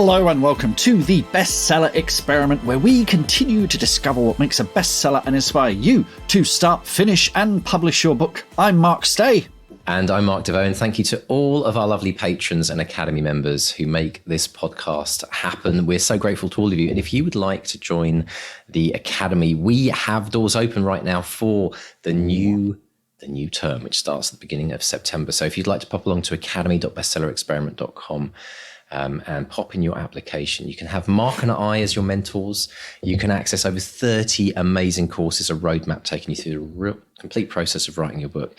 Hello and welcome to the Bestseller Experiment, where we continue to discover what makes a bestseller and inspire you to start, finish and publish your book. I'm Mark Stay. And I'm Mark DeVoe, and thank you to all of our lovely patrons and Academy members who make this podcast happen. We're so grateful to all of you. And if you would like to join the Academy, we have doors open right now for the new term, which starts at the beginning of September. So if you'd like to pop along to academy.bestsellerexperiment.com and pop in your application, you can have Mark and I as your mentors. You can access over 30 amazing courses, a roadmap taking you through the real complete process of writing your book,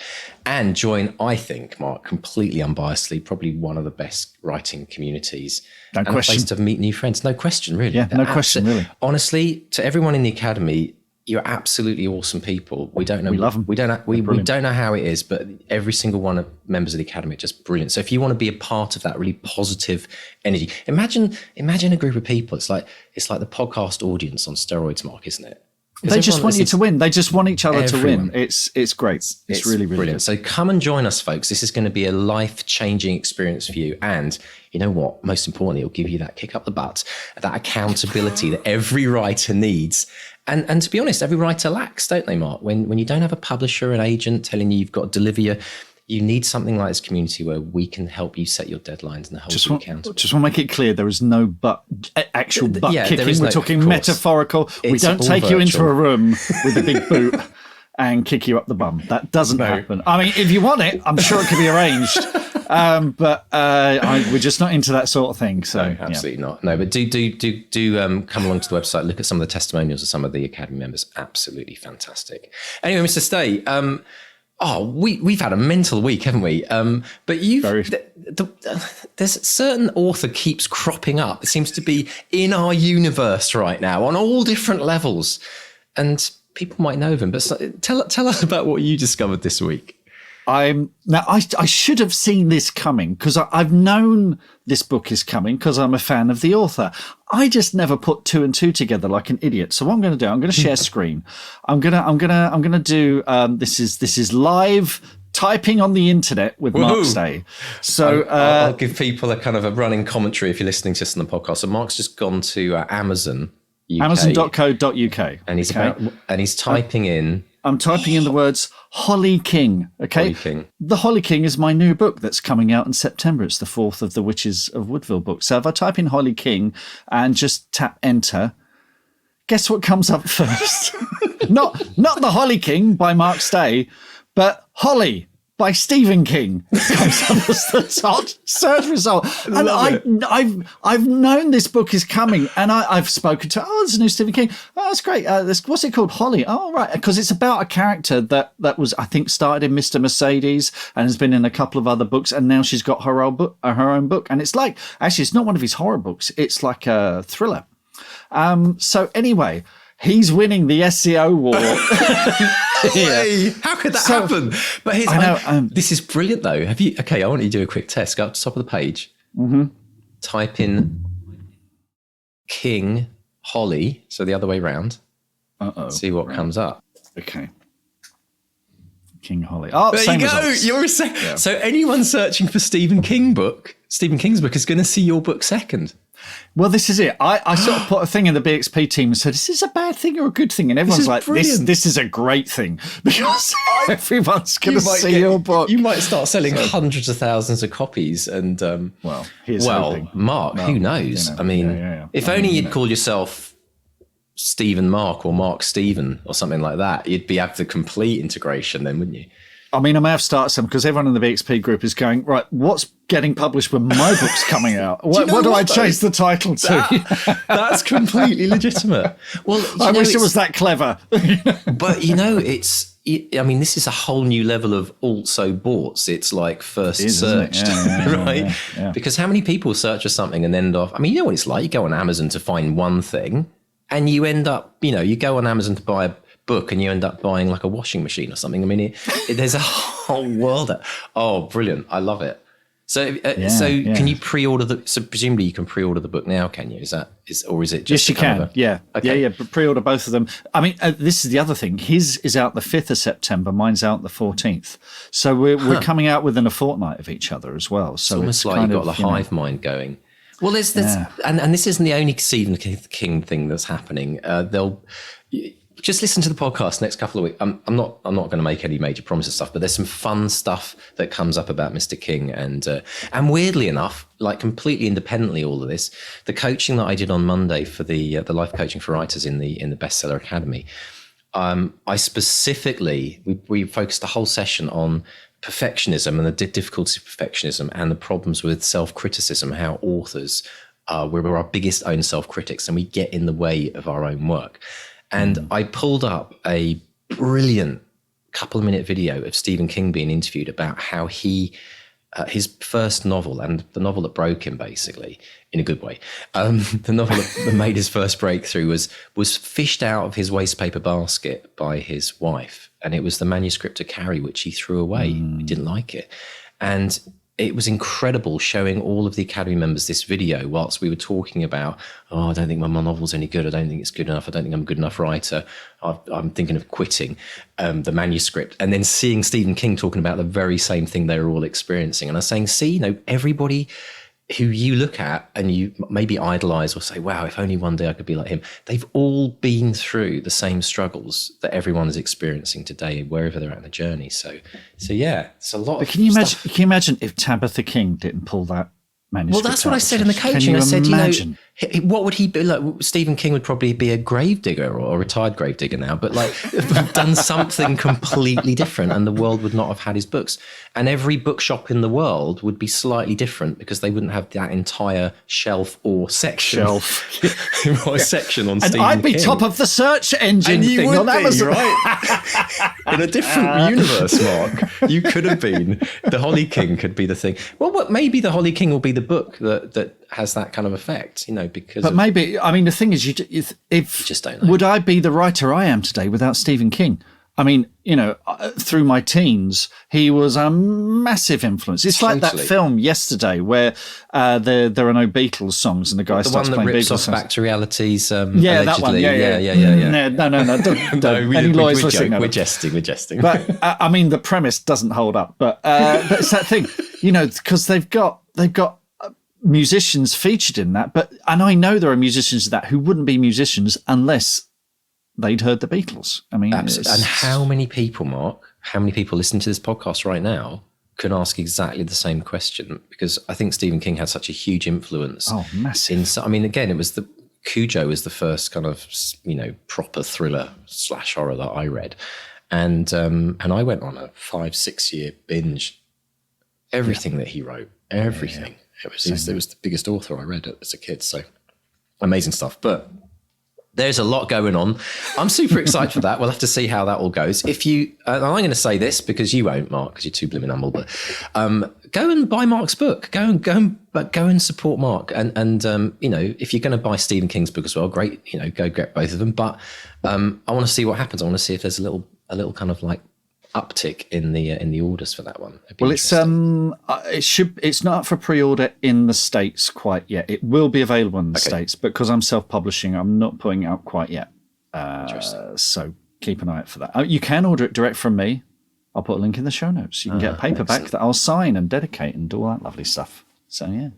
and join, I think, Mark, completely unbiasedly, probably one of the best writing communities. No and question. A place to meet new friends. No question, really. Yeah, no question, really. Honestly, to everyone in the Academy, you're absolutely awesome people. We don't know. We love them. We don't know how it is, but every single one of members of the Academy are just brilliant. So if you want to be a part of that really positive energy, imagine a group of people. It's like the podcast audience on steroids, Mark, isn't it? They just want you to win. They just want each other to win. It's great. It's really, really brilliant. Good. So come and join us, folks. This is going to be a life-changing experience for you. And you know what? Most importantly, it'll give you that kick up the butt, that accountability that every writer needs. And to be honest, every writer lacks, don't they, Mark? When you don't have a publisher, an agent telling you you've got to deliver you need something like this community where we can help you set your deadlines and hold you accountable. Just want to make it clear, there is no actual butt kicking. We're talking metaphorical. We don't take you into a room with a big boot and kick you up the bum. That doesn't happen. I mean, if you want it, I'm sure it could be arranged. But we're just not into that sort of thing. So no, absolutely not. No, but do come along to the website, look at some of the testimonials of some of the Academy members. Absolutely fantastic. Anyway, Mr. Stay, we've had a mental week, haven't we? But there's a certain author keeps cropping up. It seems to be in our universe right now on all different levels, and people might know them. But tell us about what you discovered this week. I should have seen this coming, because I've known this book is coming because I'm a fan of the author. I just never put two and two together like an idiot. So what I'm going to do, I'm going to share screen. I'm going to do this is live typing on the internet with Mark Stay. So I'll give people a kind of a running commentary if you're listening to us on the podcast. So Mark's just gone to Amazon UK, Amazon.co.uk, and he's typing in. I'm typing in the words Holly King. Okay. Holly King. The Holly King is my new book that's coming out in September. It's the fourth of the Witches of Woodville books. So if I type in Holly King and just tap enter, guess what comes up first? not The Holly King by Mark Stay, but Holly by Stephen King comes up as the top search result. And I've known this book is coming, and I've spoken to, there's a new Stephen King. Oh, that's great. What's it called? Holly. Oh, right. Because it's about a character that was, I think, started in Mr. Mercedes and has been in a couple of other books, and now she's got her own book. And it's like, actually, it's not one of his horror books. It's like a thriller. So anyway, he's winning the SEO war. How could that happen? But this is brilliant, though. I want you to do a quick test. Go up to the top of the page. Mm-hmm. Type in King Holly, so the other way round. See what comes up. Okay. King Holly. Oh, there you go. Results. So anyone searching for Stephen King's book is going to see your book second. Well, this is it. I sort of put a thing in the BXP team and said, is this a bad thing or a good thing? And everyone's like, this is a great thing, because everyone's going to see your book. You might start selling hundreds of thousands of copies. And Mark, who knows? I mean, if only you'd call yourself Stephen Mark or Mark Stephen or something like that, you'd have the complete integration then, wouldn't you? I mean, I may have started some, because everyone in the BXP group is going, right, what's getting published when my book's coming out? What do I change the title to? That's completely legitimate. Well, I wish it was that clever. But, this is a whole new level of also boughts. It's like first searched, right? Yeah. Because how many people search for something and end off, you know what it's like? You go on Amazon to find one thing, and you end up, you go on Amazon to buy a book and you end up buying like a washing machine or something. There's a whole world. Oh, brilliant. I love it. So can you pre-order so presumably you can pre-order the book now, can you? Or is it just? Yes, you can. Okay. Pre-order both of them. This is the other thing. His is out the 5th of September. Mine's out the 14th. So we're coming out within a fortnight of each other as well. So it's almost like you've got the hive mind going. Well, there's this, and this isn't the only Stephen King thing that's happening. They'll just listen to the podcast next couple of weeks. I'm not going to make any major promises stuff, but there's some fun stuff that comes up about Mr. King, and weirdly enough, like completely independently, all of this, the coaching that I did on Monday for the life coaching for writers in the Bestseller Academy. I specifically, we focused a whole session on perfectionism and the difficulties of perfectionism and the problems with self-criticism, how authors, we're our biggest own self-critics and we get in the way of our own work. And I pulled up a brilliant couple of minute video of Stephen King being interviewed about how he, his first novel, and the novel that broke him basically, in a good way, the novel that made his first breakthrough was fished out of his wastepaper basket by his wife. And it was the manuscript of Carrie, which he threw away. He didn't like it. And it was incredible showing all of the Academy members this video whilst we were talking about, I don't think my novel's any good. I don't think it's good enough. I don't think I'm a good enough writer. I'm thinking of quitting the manuscript. And then seeing Stephen King talking about the very same thing they were all experiencing. And I was saying, everybody who you look at and you maybe idolize or say, wow, if only one day I could be like him. They've all been through the same struggles that everyone is experiencing today, wherever they're at in the journey. So yeah, it's a lot. But can you imagine if Tabitha King didn't pull that manuscript? Well, that's what I said in the coaching. I said, what would he be like? Stephen King would probably be a gravedigger or a retired gravedigger now, but like done something completely different, and the world would not have had his books. And every bookshop in the world would be slightly different because they wouldn't have that entire shelf or section. Section on Stephen King. And I'd be top of the search engine. And you thing would on Amazon. be, right? In a different universe, Mark. You could have been. The Holly King could be the thing. Well, maybe the Holly King will be the book that has that kind of effect, because. But maybe, the thing is, you just don't know. Would I be the writer I am today without Stephen King? Through my teens, he was a massive influence. It's like that film Yesterday, where there are no Beatles songs, and the guy starts playing Beatles songs. The one that rips off Back to Reality's allegedly. That one. Yeah. No. Don't. Any lawyers listening? We're jesting. But the premise doesn't hold up. But it's that thing, because they've got musicians featured in that. And I know there are musicians that who wouldn't be musicians unless they'd heard the Beatles. Absolutely. And how many people, Mark, listening to this podcast right now can ask exactly the same question? Because I think Stephen King had such a huge influence. Oh, massive. Again, it was Cujo was the first kind of, proper thriller / horror that I read. And I went on a 5-6 year binge. Everything that he wrote, everything. Yeah. It was the biggest author I read as a kid. So amazing stuff. But there's a lot going on. I'm super excited for that. We'll have to see how that all goes. If you, I'm going to say this because you won't, Mark, because you're too blimmin' humble, but go and buy Mark's book. Go and support Mark. And if you're going to buy Stephen King's book as well, great. Go get both of them. But I want to see what happens. I want to see if there's a little kind of like uptick in the orders for that one. Well, it's not for pre-order in the States quite yet. It will be available in the States, but because I'm self-publishing, I'm not putting it out quite yet. So keep an eye out for that. You can order it direct from me. I'll put a link in the show notes. You can get a paperback that I'll sign and dedicate and do all that lovely stuff. So yeah.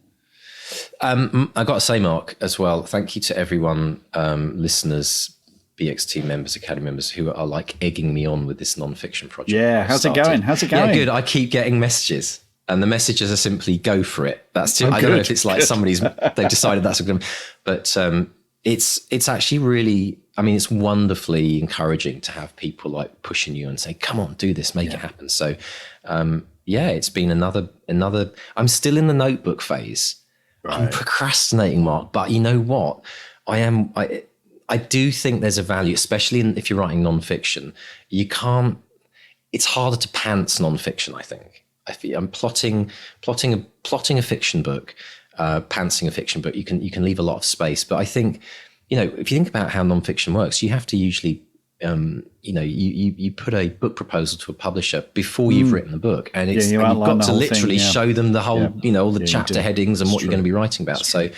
I got to say, Mark, as well, thank you to everyone, listeners, BXT members, Academy members who are like egging me on with this non-fiction project. Yeah, how's it going? Yeah, good. I keep getting messages, and the messages are simply "go for it." That's I don't know if it's like they've decided that's a good, but it's actually really. It's wonderfully encouraging to have people like pushing you and say, "Come on, do this, make it happen." So, it's been another. I'm still in the notebook phase. Right. I'm procrastinating, Mark, but you know what? I do think there's a value, especially if you're writing nonfiction. It's harder to pants nonfiction, I think. I'm plotting a fiction book, pantsing a fiction book. You can leave a lot of space. But I think, if you think about how nonfiction works, you have to usually, you put a book proposal to a publisher before you've written the book. And you've got to literally show them the whole, all the chapter headings and what you're going to be writing about. So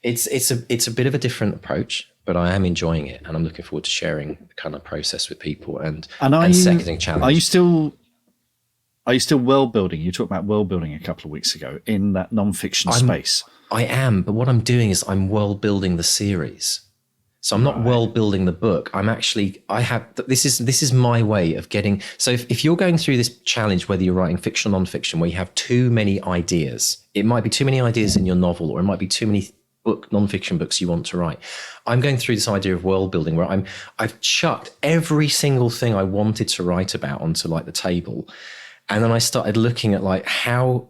it's a bit of a different approach. But I am enjoying it, and I'm looking forward to sharing the kind of process with people and seconding challenge. Are you still world building? You talked about world building a couple of weeks ago in that non-fiction space. I am, but what I'm doing is I'm world building the series. So I'm not world building the book. This is my way of getting. So if you're going through this challenge, whether you're writing fiction or non-fiction, where you have too many ideas, it might be too many ideas in your novel, or it might be too many non-fiction books you want to write. I'm going through this idea of world building where I've chucked every single thing I wanted to write about onto like the table. And then I started looking at like, how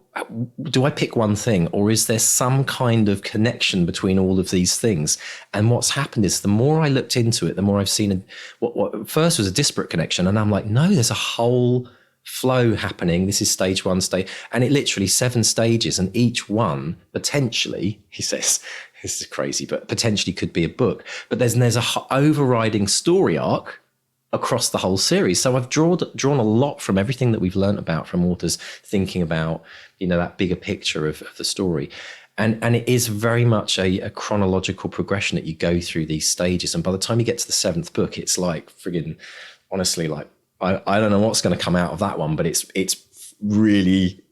do I pick one thing, or is there some kind of connection between all of these things? And what's happened is the more I looked into it, the more I've seen what first was a disparate connection. And I'm like, no, there's a whole flow happening. This is stage one, and it literally 7 stages, and each one potentially, he says, this is crazy, but potentially could be a book. But there's a overriding story arc across the whole series. So I've drawn a lot from everything that we've learned about from authors thinking about, that bigger picture of the story. And it is very much a chronological progression that you go through these stages. And by the time you get to the 7th book, it's like friggin', honestly, like, I don't know what's going to come out of that one, but it's really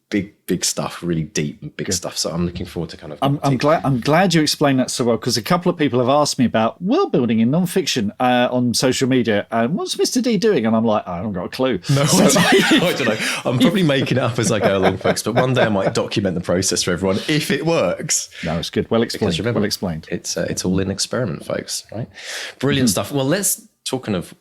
big stuff, really deep and big stuff. So I'm looking forward to kind of. I'm glad you explained that so well, because a couple of people have asked me about world building in non-fiction on social media. And what's Mr. D doing? And I'm like, I haven't got a clue. No, I don't know. I'm probably making it up as I go along, folks. But one day I might document the process for everyone if it works. No, it's good. Well explained. Remember, well explained. It's all in experiment, folks. Right? Brilliant stuff. Well, talking of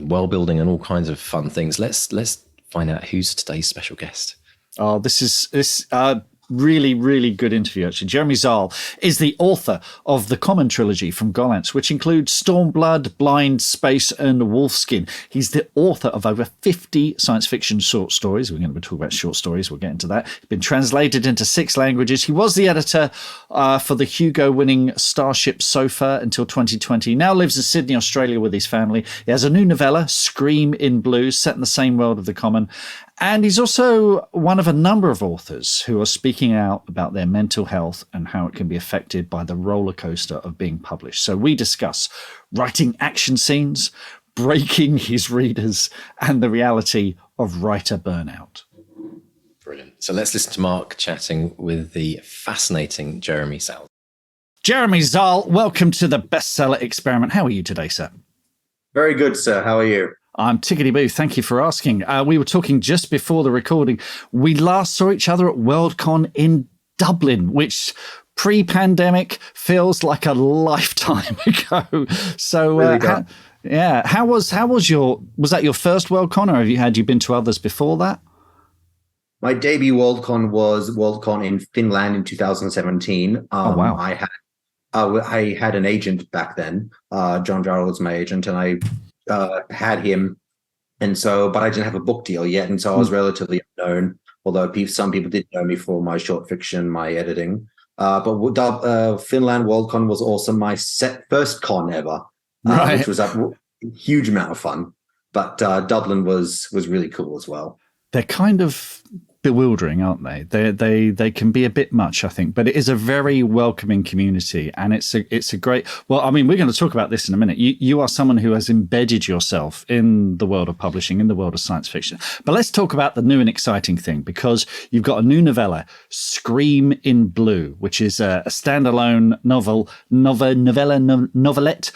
world building and all kinds of fun things. Let's find out who's today's special guest. Oh, this is really, really good interview, actually. Jeremy Szal is the author of the Common trilogy from Gollancz, which includes Stormblood, Blindspace, and Wolfskin. He's the author of over 50 science fiction short stories. We're going to be talking about short stories. We'll get into that. It's been translated into 6 languages. He was the editor for the Hugo-winning Starship Sofa until 2020. He now lives in Sydney, Australia with his family. He has a new novella, Scream in Blue, set in the same world of the Common. And he's also one of a number of authors who are speaking out about their mental health and how it can be affected by the roller coaster of being published. So we discuss writing action scenes, breaking his readers, and the reality of writer burnout. Brilliant. So let's listen to Mark chatting with the fascinating Jeremy Szal. Jeremy Szal, welcome to the Bestseller Experiment. How are you today, sir? Very good, sir. How are you? I'm tickety-boo. Thank you for asking. We were talking just before the recording. We last saw each other at Worldcon in Dublin, which pre-pandemic feels like a lifetime ago. So, really how was that your first Worldcon, or had you been to others before that? My debut Worldcon was Worldcon in Finland in 2017. Oh, wow. I had an agent back then. John Jarrell was my agent, and I had him, but I didn't have a book deal yet, and so I was relatively unknown, although some people did know me for my short fiction, my editing. But Finland Worldcon was also my first con ever, which was a huge amount of fun. But Dublin was really cool as well. They're kind of bewildering, aren't they? They can be a bit much, I think, but it is a very welcoming community, and it's a great. Well, I mean, we're going to talk about this in a minute. You are someone who has embedded yourself in the world of publishing, in the world of science fiction. But let's talk about the new and exciting thing, because you've got a new novella, Scream in Blue, which is a standalone novelette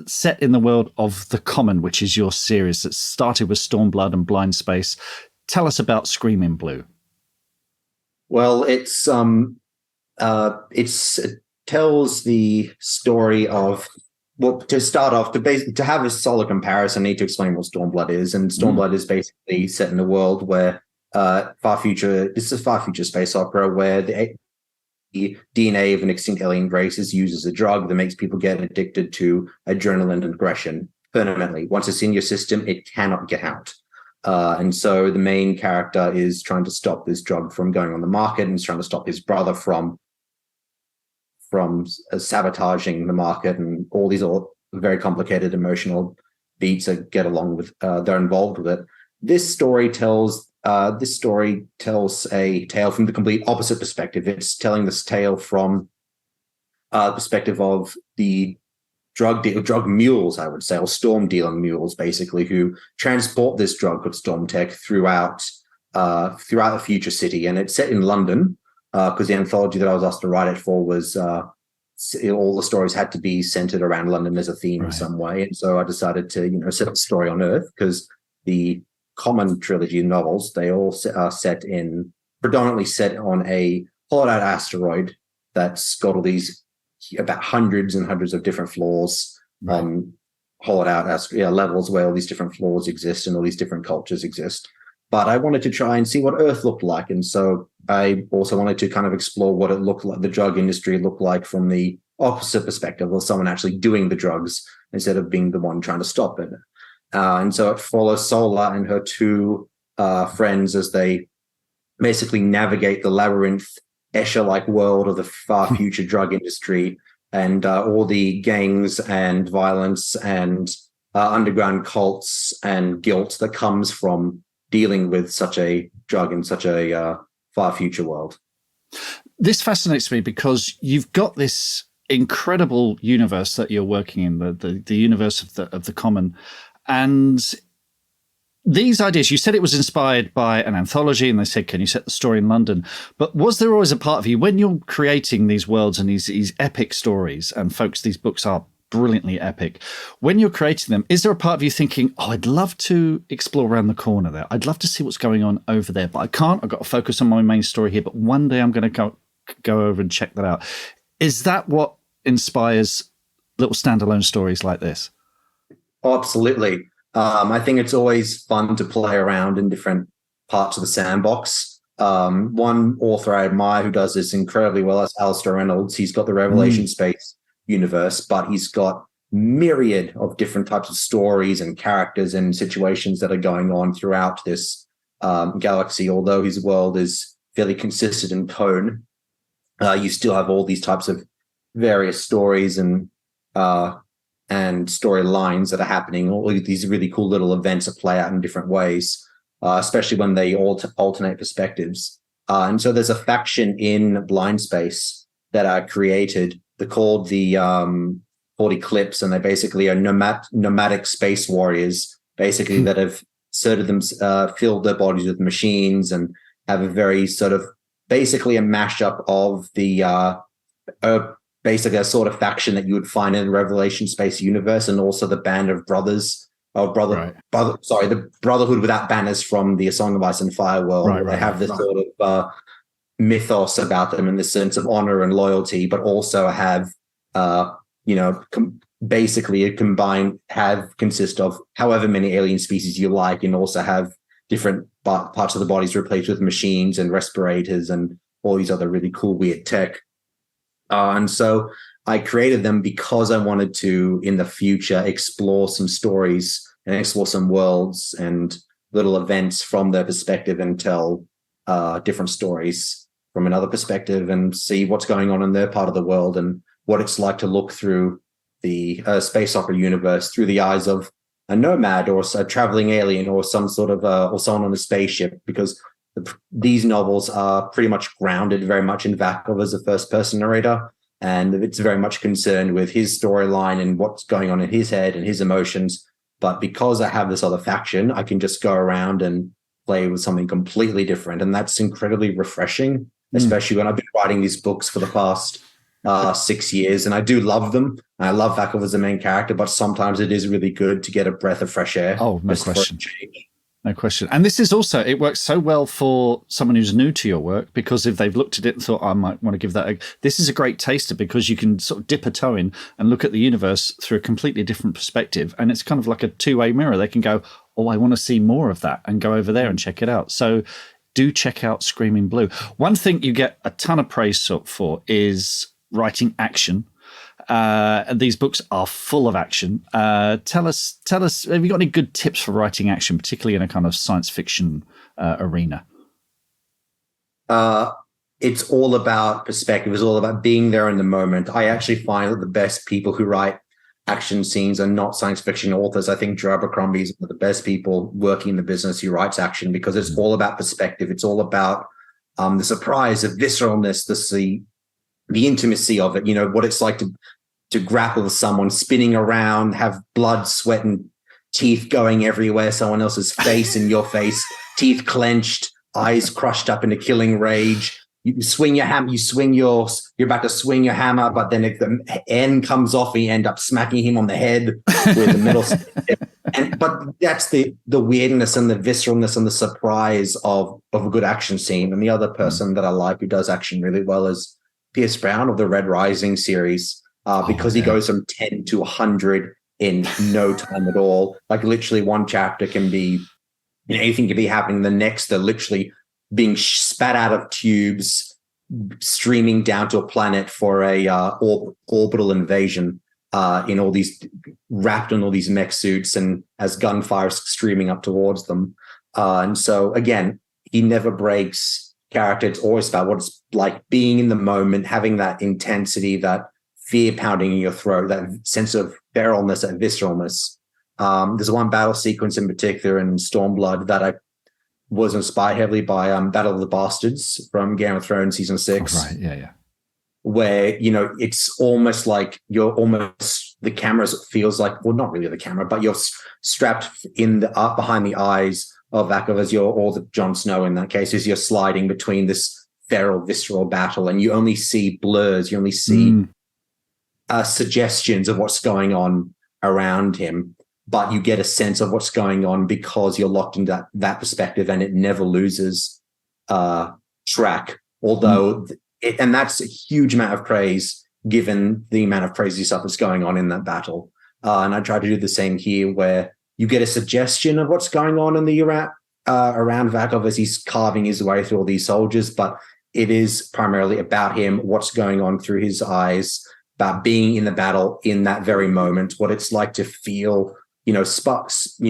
set in the world of the Common, which is your series that started with Stormblood and Blindspace. Tell us about Scream in Blue. Well, it tells the story of, well, to start off, to have a solid comparison, I need to explain what Stormblood is. And Stormblood is basically set in a world where this is a far future space opera where the DNA of an extinct alien race is used as a drug that makes people get addicted to adrenaline and aggression permanently. Once it's in your system, it cannot get out. And so the main character is trying to stop this drug from going on the market, and is trying to stop his brother from sabotaging the market, and all these very complicated emotional beats that get along with they're involved with it. This story tells a tale from the complete opposite perspective. It's telling this tale from the perspective of the drug mules, I would say, or storm dealing mules, basically, who transport this drug called Storm Tech throughout throughout the future city, and it's set in London because the anthology that I was asked to write it for was all the stories had to be centered around London as a theme in some way, and so I decided to set up the story on Earth because the common trilogy novels, they all are predominantly set on a hollowed out asteroid that's got all these about hundreds and hundreds of different floors, hollowed out levels where all these different floors exist and all these different cultures exist. But I wanted to try and see what Earth looked like. And so I also wanted to kind of explore what it looked like, the drug industry looked like from the opposite perspective of someone actually doing the drugs instead of being the one trying to stop it. And so it follows Sola and her two friends as they basically navigate the labyrinth, Escher-like world of the far future drug industry and all the gangs and violence and underground cults and guilt that comes from dealing with such a drug in such a far future world. This fascinates me because you've got this incredible universe that you're working in, the universe of the common. And these ideas, you said it was inspired by an anthology, and they said, can you set the story in London? But was there always a part of you, when you're creating these worlds and these epic stories, and folks, these books are brilliantly epic, when you're creating them, is there a part of you thinking, I'd love to explore around the corner there. I'd love to see what's going on over there, but I can't. I've got to focus on my main story here, but one day I'm going to go over and check that out. Is that what inspires little standalone stories like this? Oh, absolutely. I think it's always fun to play around in different parts of the sandbox. One author I admire who does this incredibly well is Alistair Reynolds. He's got the Revelation Space universe, but he's got myriad of different types of stories and characters and situations that are going on throughout this galaxy. Although his world is fairly consistent in tone, you still have all these types of various stories and storylines that are happening. All these really cool little events that play out in different ways, especially when they alternate perspectives. And so there's a faction in Blindspace that are created. They're called the 40 Clips, and they basically are nomadic space warriors, basically that have filled their bodies with machines and have a very sort of basically a mashup of the basically a sort of faction that you would find in the Revelation Space universe, and also the Band of Brothers, the Brotherhood without banners from the A Song of Ice and Fire world. They have this sort of mythos about them in the sense of honor and loyalty, but also have, basically consist of however many alien species you like, and also have different parts of the bodies replaced with machines and respirators and all these other really cool, weird tech. And so I created them because I wanted to, in the future, explore some stories and explore some worlds and little events from their perspective and tell different stories from another perspective and see what's going on in their part of the world and what it's like to look through the space opera universe through the eyes of a nomad or a traveling alien or some sort of or someone on a spaceship, because these novels are pretty much grounded very much in Vakov as a first-person narrator, and it's very much concerned with his storyline and what's going on in his head and his emotions. But because I have this other faction, I can just go around and play with something completely different, and that's incredibly refreshing, especially when I've been writing these books for the past 6 years, and I do love them. I love Vakov as the main character, but sometimes it is really good to get a breath of fresh air. Oh, no question. No question. And this is also, it works so well for someone who's new to your work, because if they've looked at it and thought, I might want to give that this is a great taster, because you can sort of dip a toe in and look at the universe through a completely different perspective. And it's kind of like a two-way mirror. They can go, oh, I want to see more of that, and go over there and check it out. So do check out Screaming Blue. One thing you get a ton of praise for is writing action. These books are full of action. Tell us, have you got any good tips for writing action, particularly in a kind of science fiction arena? It's all about perspective. It's all about being there in the moment. I actually find that the best people who write action scenes are not science fiction authors. I think Joe Abercrombie is one of the best people working in the business who writes action, because it's all about perspective. It's all about the surprise, the visceralness, the intimacy of it, what it's like to grapple with someone spinning around, have blood, sweat, and teeth going everywhere, someone else's face in your face, teeth clenched, eyes crushed up in a killing rage. You swing your hammer, you're about to swing your hammer, but then if the end comes off, you end up smacking him on the head with the middle. But that's the weirdness and the visceralness and the surprise of a good action scene. And the other person that I like who does action really well is Pierce Brown of the Red Rising series, because he goes from 10 to 100 in no time at all. Like literally one chapter can be, anything can be happening. The next, they're literally being spat out of tubes, streaming down to a planet for a orbital invasion, in all these wrapped in all these mech suits, and as gunfire is streaming up towards them. And so again, he never breaks character. It's always about what it's like being in the moment, having that intensity, that fear pounding in your throat, that sense of feralness, that visceralness. There's one battle sequence in particular in Stormblood that I was inspired heavily by Battle of the Bastards from Game of Thrones season 6. Oh, right, yeah. Where, it's almost like the camera feels like, well, not really the camera, but you're strapped up behind the eyes of Vakov or the Jon Snow in that case, as you're sliding between this feral, visceral battle, and you only see blurs, you only see suggestions of what's going on around him, but you get a sense of what's going on because you're locked into that perspective, and it never loses track. Although, and that's a huge amount of praise given the amount of crazy stuff that's going on in that battle. And I try to do the same here, where you get a suggestion of what's going on in the around Vakov as he's carving his way through all these soldiers, but it is primarily about him, what's going on through his eyes, about being in the battle in that very moment, what it's like to feel, sparks,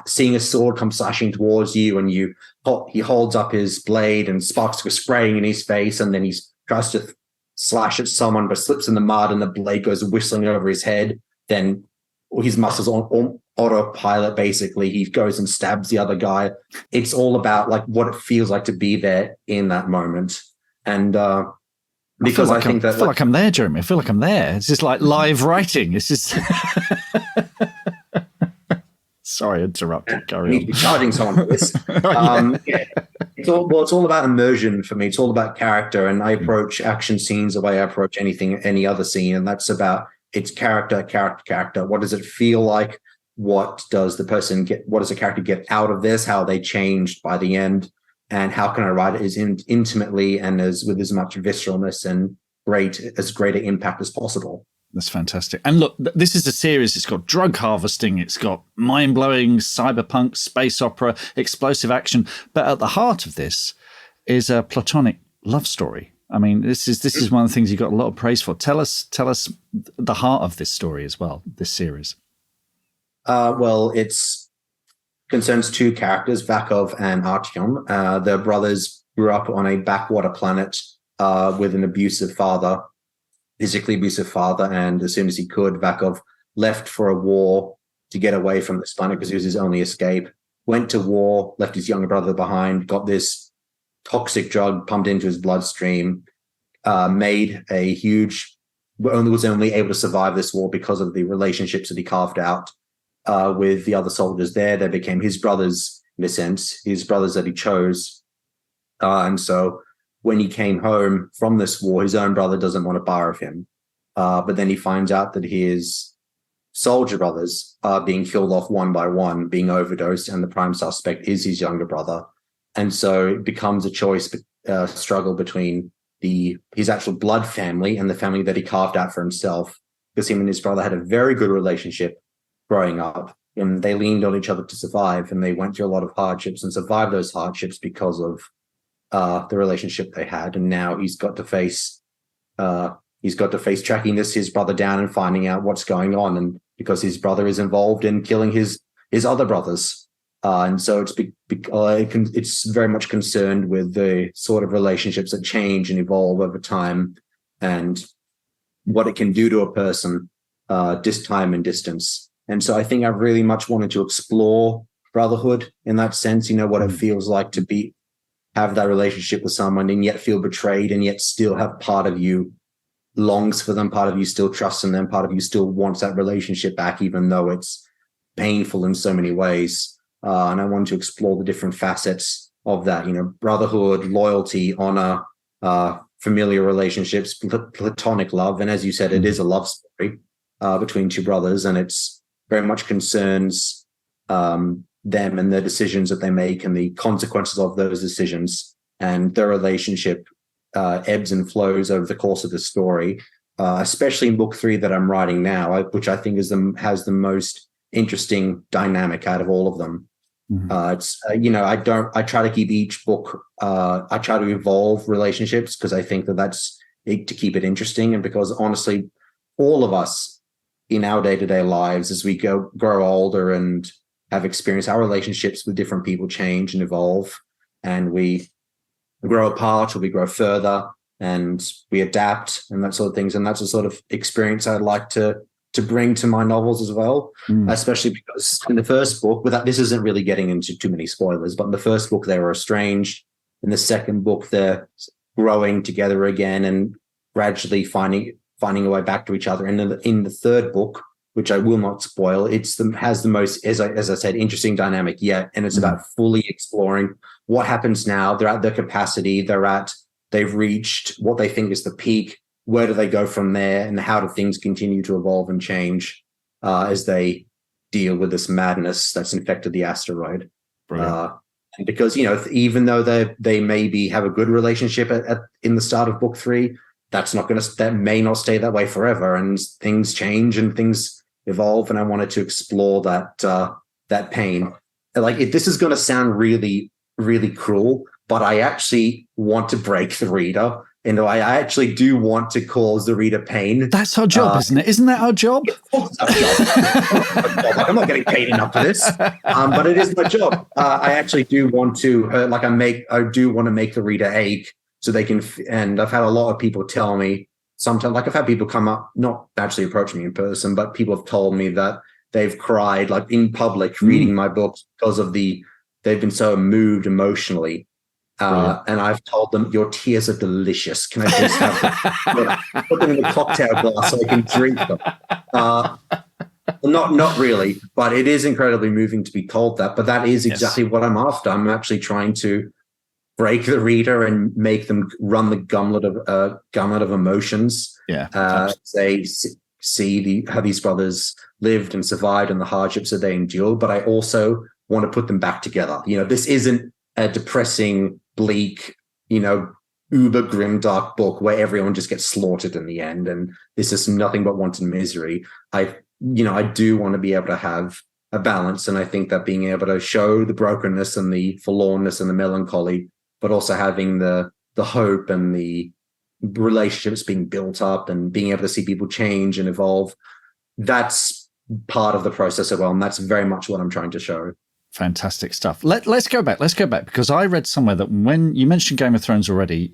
seeing a sword come slashing towards you, and he holds up his blade and sparks go spraying in his face, and then he tries to slash at someone but slips in the mud and the blade goes whistling over his head. Then his muscles on autopilot, basically, he goes and stabs the other guy. It's all about like what it feels like to be there in that moment. And because I feel like I'm there, Jeremy. I feel like I'm there. It's just like live writing. It's just sorry, I interrupted. Carry on. Need to be charging someone for this. It's all about immersion for me. It's all about character, and I approach action scenes the way I approach any other scene, and that's about its character. What does it feel like? What does the person get? What does the character get out of this? How are they changed by the end? And how can I write it as intimately and with as much visceralness and greater impact as possible? That's fantastic. And look, this is a series. It's got drug harvesting. It's got mind-blowing cyberpunk, space opera, explosive action. But at the heart of this is a platonic love story. I mean, this is one of the things you got a lot of praise for. Tell us the heart of this story as well, this series. Well, it's concerns two characters, Vakov and Artyom. Their brothers grew up on a backwater planet with an physically abusive father, and as soon as he could, Vakov left for a war to get away from this planet because it was his only escape. Went to war, left his younger brother behind, got this toxic drug pumped into his bloodstream, made a huge, was only able to survive this war because of the relationships that he carved out with the other soldiers there. They became his brothers, in a sense, his brothers that he chose. And so when he came home from this war, his own brother doesn't want to bar of him. But then he finds out that his soldier brothers are being killed off one by one, being overdosed, and the prime suspect is his younger brother. And so it becomes a struggle between his actual blood family and the family that he carved out for himself, because him and his brother had a very good relationship growing up, and they leaned on each other to survive, and they went through a lot of hardships and survived those hardships because of the relationship they had. And now he's got to face tracking his brother down and finding out what's going on, and because his brother is involved in killing his other brothers. And so it's very much concerned with the sort of relationships that change and evolve over time, and what it can do to a person, time and distance. And so I think I've really much wanted to explore brotherhood in that sense, what it feels like to have that relationship with someone and yet feel betrayed, and yet still have part of you longs for them, part of you still trusts in them, part of you still wants that relationship back, even though it's painful in so many ways. And I wanted to explore the different facets of that, brotherhood, loyalty, honor, familiar relationships, platonic love. And as you said, it is a love story between two brothers, and it's very much concerns them and the decisions that they make and the consequences of those decisions, and their relationship ebbs and flows over the course of the story, especially in book 3 that I'm writing now, which I think has the most interesting dynamic out of all of them. It's I try to keep each book, I try to evolve relationships because I think that's to keep it interesting, and because honestly all of us in our day-to-day lives, as we grow older and have experience, our relationships with different people change and evolve, and we grow apart or we grow further and we adapt and that sort of things. And that's a sort of experience I'd like to bring to my novels as well, especially because in the first book, this isn't really getting into too many spoilers, but in the first book they were estranged. In the second book they're growing together again and gradually finding a way back to each other. And in the third book, which I will not spoil, has the most, as I said, interesting dynamic yet, and it's about fully exploring what happens now. They're at their capacity. They've reached what they think is the peak. Where do they go from there, and how do things continue to evolve and change as they deal with this madness that's infected the asteroid? And because even though they maybe have a good relationship in the start of book 3, that may not stay that way forever, and things change and things evolve. And I wanted to explore that pain. This is going to sound really, really cruel, but I actually want to break the reader. I actually do want to cause the reader pain. That's our job, isn't it? Isn't that our job? It's our job. I'm not getting paid enough for this, but it is my job. I actually do want to hurt. I do want to make the reader ache so they can. And I've had a lot of people tell me sometimes. I've had people come up, not actually approach me in person, but people have told me that they've cried in public reading my books because of they've been so moved emotionally. And I've told them, your tears are delicious. Can I just have put them in a cocktail glass so I can drink them? Not really, but it is incredibly moving to be told that. But that is exactly what I'm after. I'm actually trying to break the reader and make them run the gauntlet of emotions. They see how these brothers lived and survived and the hardships that they endured. But I also want to put them back together. This isn't a depressing, bleak, uber grim, dark book where everyone just gets slaughtered in the end, and this is nothing but wanton misery. I do want to be able to have a balance, and I think that being able to show the brokenness and the forlornness and the melancholy, but also having the hope and the relationships being built up and being able to see people change and evolve, that's part of the process as well, and that's very much what I'm trying to show. Fantastic stuff. Let's go back because I read somewhere that when you mentioned Game of Thrones already,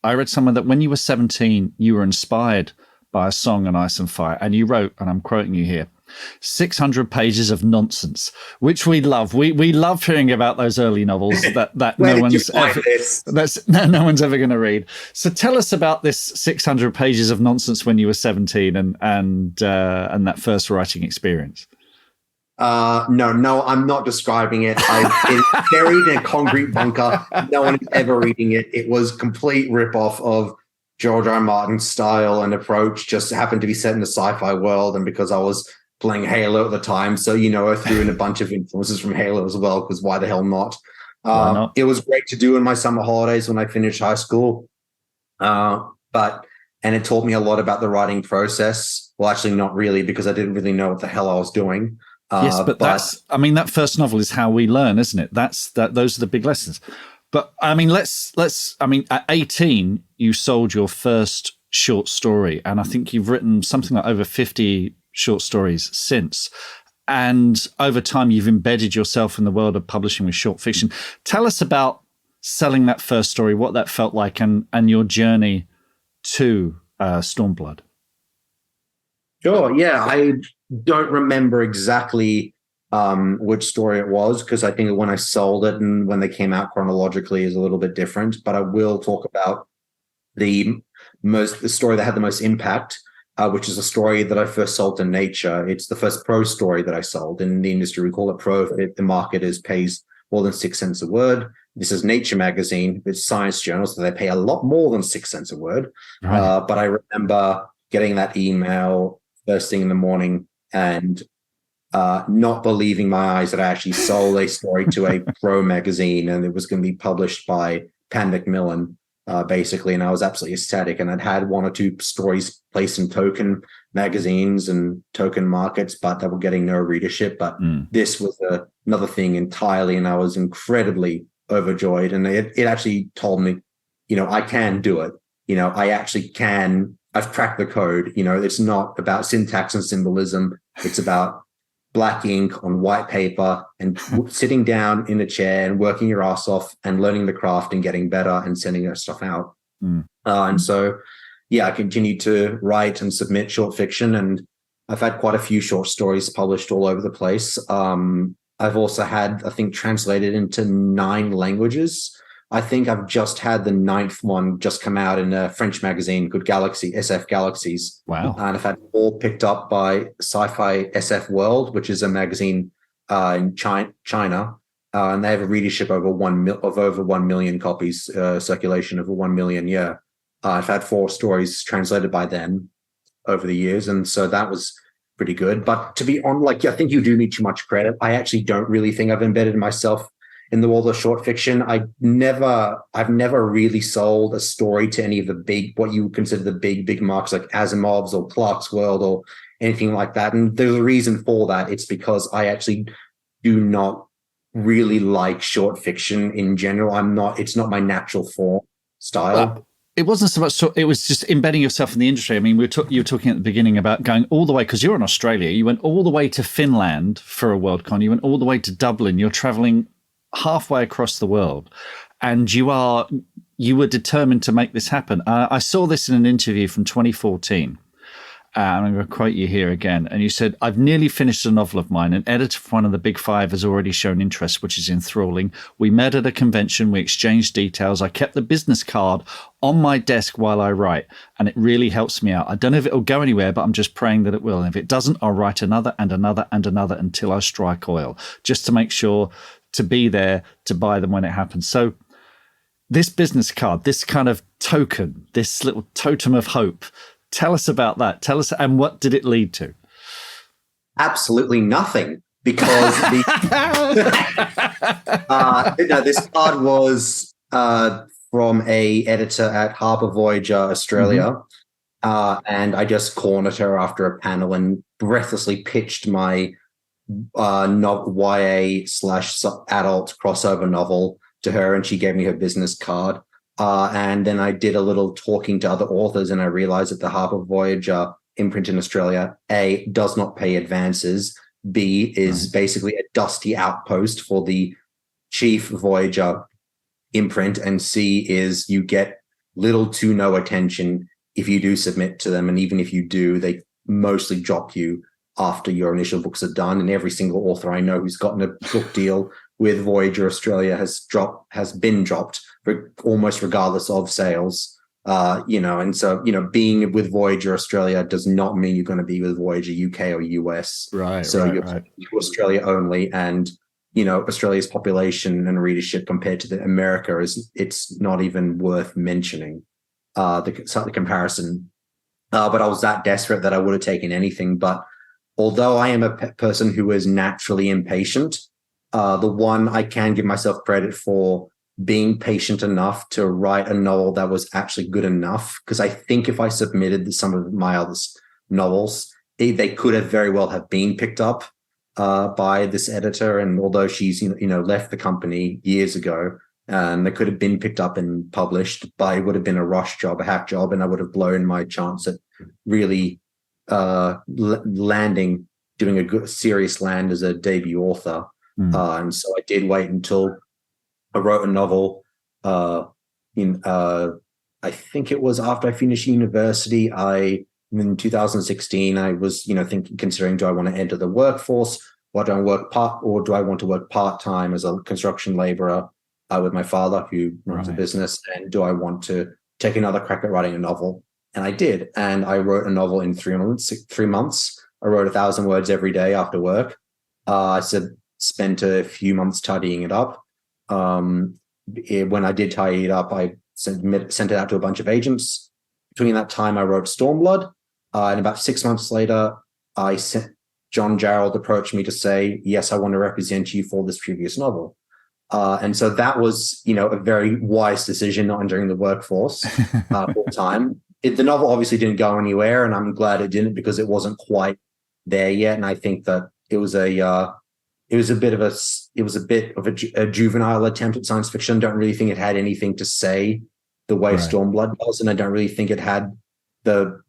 I read somewhere that when you were 17, you were inspired by a song on Ice and Fire, and you wrote, and I'm quoting you here, 600 pages of nonsense, which we love. We love hearing about those early novels that no one's ever going to read. So tell us about this 600 pages of nonsense when you were 17 and that first writing experience. No, I'm not describing it. It's buried in a concrete bunker. No one is ever reading it. It was complete ripoff of George R. R. Martin's style and approach. Just happened to be set in the sci-fi world, and because I was playing Halo at the time, so I threw in a bunch of influences from Halo as well. Because why the hell not? It was great to do in my summer holidays when I finished high school. And it taught me a lot about the writing process. Well, actually, not really, because I didn't really know what the hell I was doing. Yes, but that first novel is how we learn, isn't it? Those are the big lessons. But at 18, you sold your first short story, and I think you've written something like over 50 short stories since. And over time, you've embedded yourself in the world of publishing with short fiction. Tell us about selling that first story, what that felt like, and your journey to Stormblood. Sure. Yeah, I don't remember exactly which story it was, because I think when I sold it and when they came out chronologically is a little bit different. But I will talk about the story that had the most impact, which is a story that I first sold to Nature. It's the first prose story that I sold. In the industry, we call it prose. The market pays more than 6 cents a word. this is Nature magazine, it's science journal, so they pay a lot more than 6 cents a word. Right. But I remember getting that email first thing in the morning and not believing my eyes that I actually sold a story to a pro magazine, and it was going to be published by Pan Macmillan, basically. And I was absolutely ecstatic. And I'd had 1 or 2 stories placed in token magazines and token markets, but they were getting no readership. But this was another thing entirely, and I was incredibly overjoyed. And it actually told me, I can do it. I actually can. I've cracked the code. It's not about syntax and symbolism. It's about black ink on white paper and sitting down in a chair and working your ass off and learning the craft and getting better and sending that stuff out. And so, I continued to write and submit short fiction, and I've had quite a few short stories published all over the place. I've also had, I think, translated into 9 languages. I think I've just had the 9th one just come out in a French magazine called Galaxy, SF Galaxies. Wow. And I've had 4 picked up by Sci-Fi SF World, which is a magazine in China. And they have a readership of over 1 million copies, circulation over 1 million. Yeah. I've had 4 stories translated by them over the years. And so that was pretty good. But to be honest, I think you do me too much credit. I actually don't really think I've embedded myself in the world of short fiction. I've never really sold a story to any of the what you would consider the big marks like Asimov's or Clark's World or anything like that. And there's a reason for that. It's because I actually do not really like short fiction in general. It's not my natural form style. Well, it wasn't so much, it was just embedding yourself in the industry. I mean, you were talking at the beginning about going all the way, because you're in Australia, you went all the way to Finland for a Worldcon, you went all the way to Dublin, you're traveling halfway across the world, and you were determined to make this happen. I saw this in an interview from 2014. And I'm going to quote you here again. And you said, "I've nearly finished a novel of mine. An editor for one of the big 5 has already shown interest, which is enthralling. We met at a convention. We exchanged details. I kept the business card on my desk while I write, and it really helps me out. I don't know if it'll go anywhere, but I'm just praying that it will. And if it doesn't, I'll write another and another and another until I strike oil, just to make sure to be there to buy them when it happens." So this business card, this kind of token, this little totem of hope, tell us about that. Tell us, and what did it lead to? Absolutely nothing, because this card was from a editor at Harper Voyager Australia, and I just cornered her after a panel and breathlessly pitched my YA/adult crossover novel to her, and she gave me her business card. And then I did a little talking to other authors, and I realized that the Harper Voyager imprint in Australia, A, does not pay advances, B, is basically a dusty outpost for the chief Voyager imprint, and C is you get little to no attention if you do submit to them. And even if you do, they mostly drop you after your initial books are done. And every single author I know who's gotten a book deal with Voyager Australia has been dropped almost regardless of sales, and so, being with Voyager Australia does not mean you're going to be with Voyager UK or US. Right. So you're right. Australia only, and, Australia's population and readership compared to America it's not even worth mentioning, the comparison. But I was that desperate that I would have taken anything. But although I am a person who is naturally impatient, the one I can give myself credit for being patient enough to write a novel that was actually good enough, because I think if I submitted some of my other novels, they could have very well have been picked up by this editor. And although she's left the company years ago, they could have been picked up and published, but it would have been a rush job, a hack job, and I would have blown my chance at really landing, doing a good serious land as a debut author. And so I did wait until I wrote a novel I think it was after I finished university. In 2016, I was, considering, do I want to enter the workforce? Or do I want to work part-time as a construction laborer with my father, who runs a business? And do I want to take another crack at writing a novel? And I did. And I wrote a novel in 3 months. I wrote 1,000 words every day after work. I spent a few months tidying it up. when I did tie it up, I sent it out to a bunch of agents. Between that time, I wrote Stormblood. And about 6 months later, John Jarrold approached me to say, yes, I want to represent you for this previous novel. And so that was, a very wise decision, not entering the workforce full time. The novel obviously didn't go anywhere, and I'm glad it didn't, because it wasn't quite there yet. And I think that it was a bit of a juvenile attempt at science fiction. I don't really think it had anything to say the way Stormblood does, and I don't really think it had the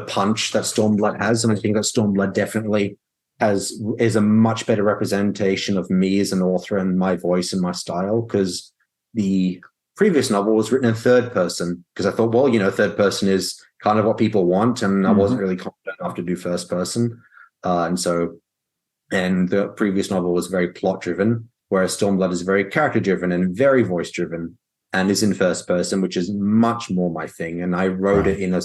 punch that Stormblood has. And I think that Stormblood definitely is a much better representation of me as an author and my voice and my style, because the previous novel was written in third person, because I thought, well, third person is kind of what people want, and I wasn't really confident enough to do first person. And the previous novel was very plot driven, whereas Stormblood is very character driven and very voice driven, and is in first person, which is much more my thing. And I wrote it in a,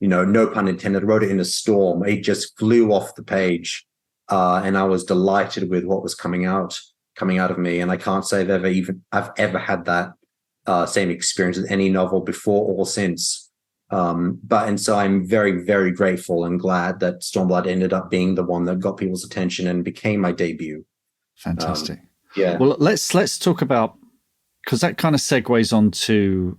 no pun intended, I wrote it in a storm. It just flew off the page. And I was delighted with what was coming out of me. And I can't say that I've ever had that same experience with any novel before or since. And so I'm very, very grateful and glad that Stormblood ended up being the one that got people's attention and became my debut. Fantastic. Yeah. Well, let's talk about, because that kind of segues on to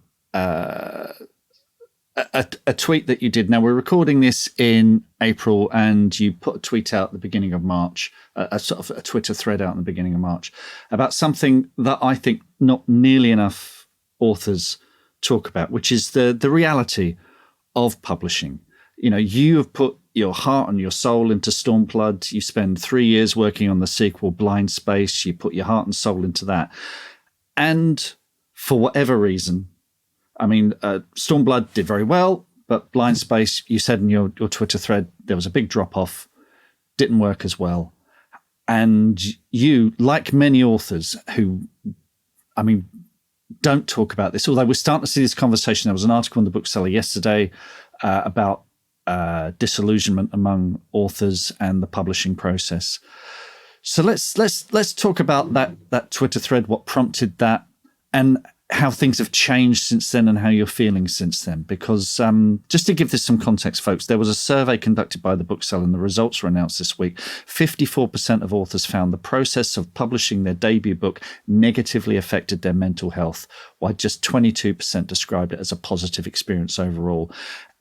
a tweet that you did. Now, we're recording this in April, and you put a tweet out at the beginning of March, a sort of a Twitter thread out in the beginning of March, about something that I think not nearly enough authors talk about, which is the reality of publishing. You have put your heart and your soul into Stormblood. You spend 3 years working on the sequel, Blindspace. You put your heart and soul into that. And for whatever reason, Stormblood did very well, but Blindspace, you said in your Twitter thread, there was a big drop-off, didn't work as well. And you, like many authors who, don't talk about this, although we're starting to see this conversation. There was an article in the Bookseller yesterday about disillusionment among authors and the publishing process. So let's talk about that Twitter thread, what prompted that, and how things have changed since then and how you're feeling since then. Because just to give this some context, folks, there was a survey conducted by the Bookseller and the results were announced this week. 54% of authors found the process of publishing their debut book negatively affected their mental health, while just 22% described it as a positive experience overall.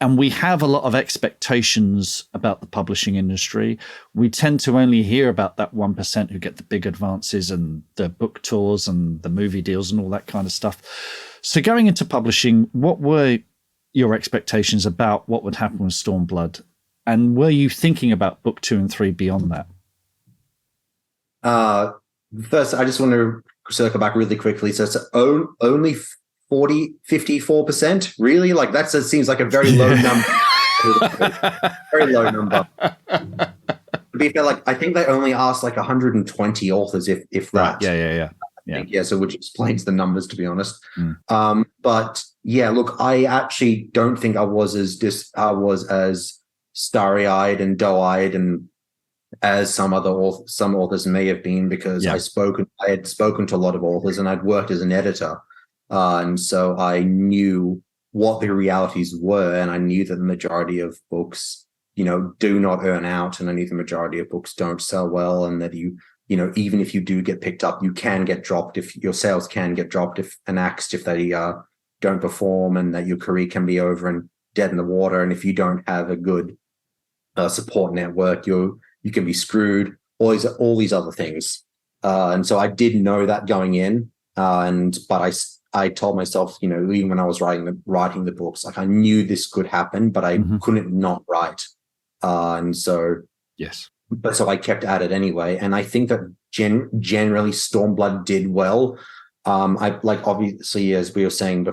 And we have a lot of expectations about the publishing industry. We tend to only hear about that 1% who get the big advances and the book tours and the movie deals and all that kind of stuff. So going into publishing, what were your expectations about what would happen with Stormblood? And were you thinking about book 2 and 3 beyond that? First, I just want to circle back really quickly. So it's only 54%, really? Like that seems like a very low number. Very low number. To be fair, I think they only asked 120 authors, if that. Right. Yeah. So which explains the numbers, to be honest. But yeah, look, I actually don't think I was as starry-eyed and doe-eyed and as some authors may have been, because I had spoken to a lot of authors and I'd worked as an editor. And so I knew what the realities were, and I knew that the majority of books, do not earn out, and I knew the majority of books don't sell well, and that even if you do get picked up, you can get dropped, if your sales can get dropped and axed if they don't perform, and that your career can be over and dead in the water. And if you don't have a good support network, you can be screwed. All these other things. And so I did know that going in, but I told myself, even when I was writing the books, I knew this could happen, but I couldn't not write. And so, yes, but so I kept at it anyway. And I think that generally Stormblood did well. Obviously, as we were saying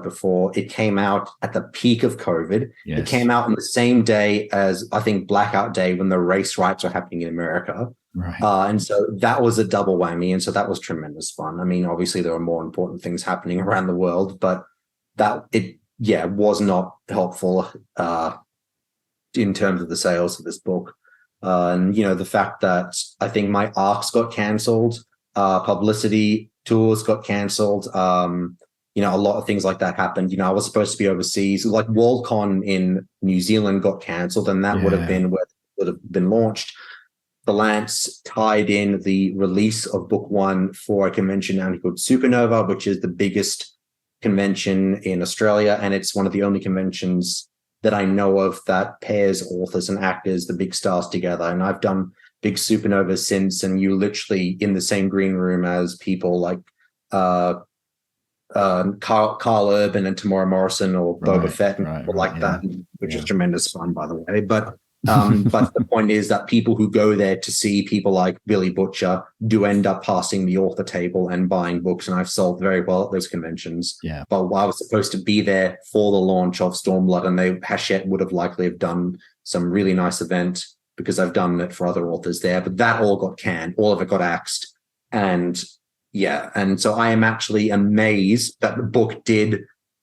before, it came out at the peak of COVID. Yes. It came out on the same day as, I think, Blackout Day, when the race riots were happening in America. Right. And so that was a double whammy. And so that was tremendous fun. Obviously there were more important things happening around the world, but was not helpful in terms of the sales of this book. And, the fact that I think my arcs got cancelled, publicity tours got cancelled. A lot of things like that happened. I was supposed to be overseas. Like Worldcon in New Zealand got cancelled, and that would have been where it would have been launched. The Lance tied in the release of book one for a convention now called Supernova, which is the biggest convention in Australia, and it's one of the only conventions that I know of that pairs authors and actors, the big stars, together. And I've done big Supernovas since, and you're literally in the same green room as people like Carl Urban and Tamora Morrison or Boba Fett and people like that, which is tremendous fun, by the way. But the point is that people who go there to see people like Billy Butcher do end up passing the author table and buying books, and I've sold very well at those conventions. Yeah. But I was supposed to be there for the launch of Stormblood, and Hachette would have likely have done some really nice event because I've done it for other authors there. But that all got canned, all of it got axed, and so I am actually amazed that the book did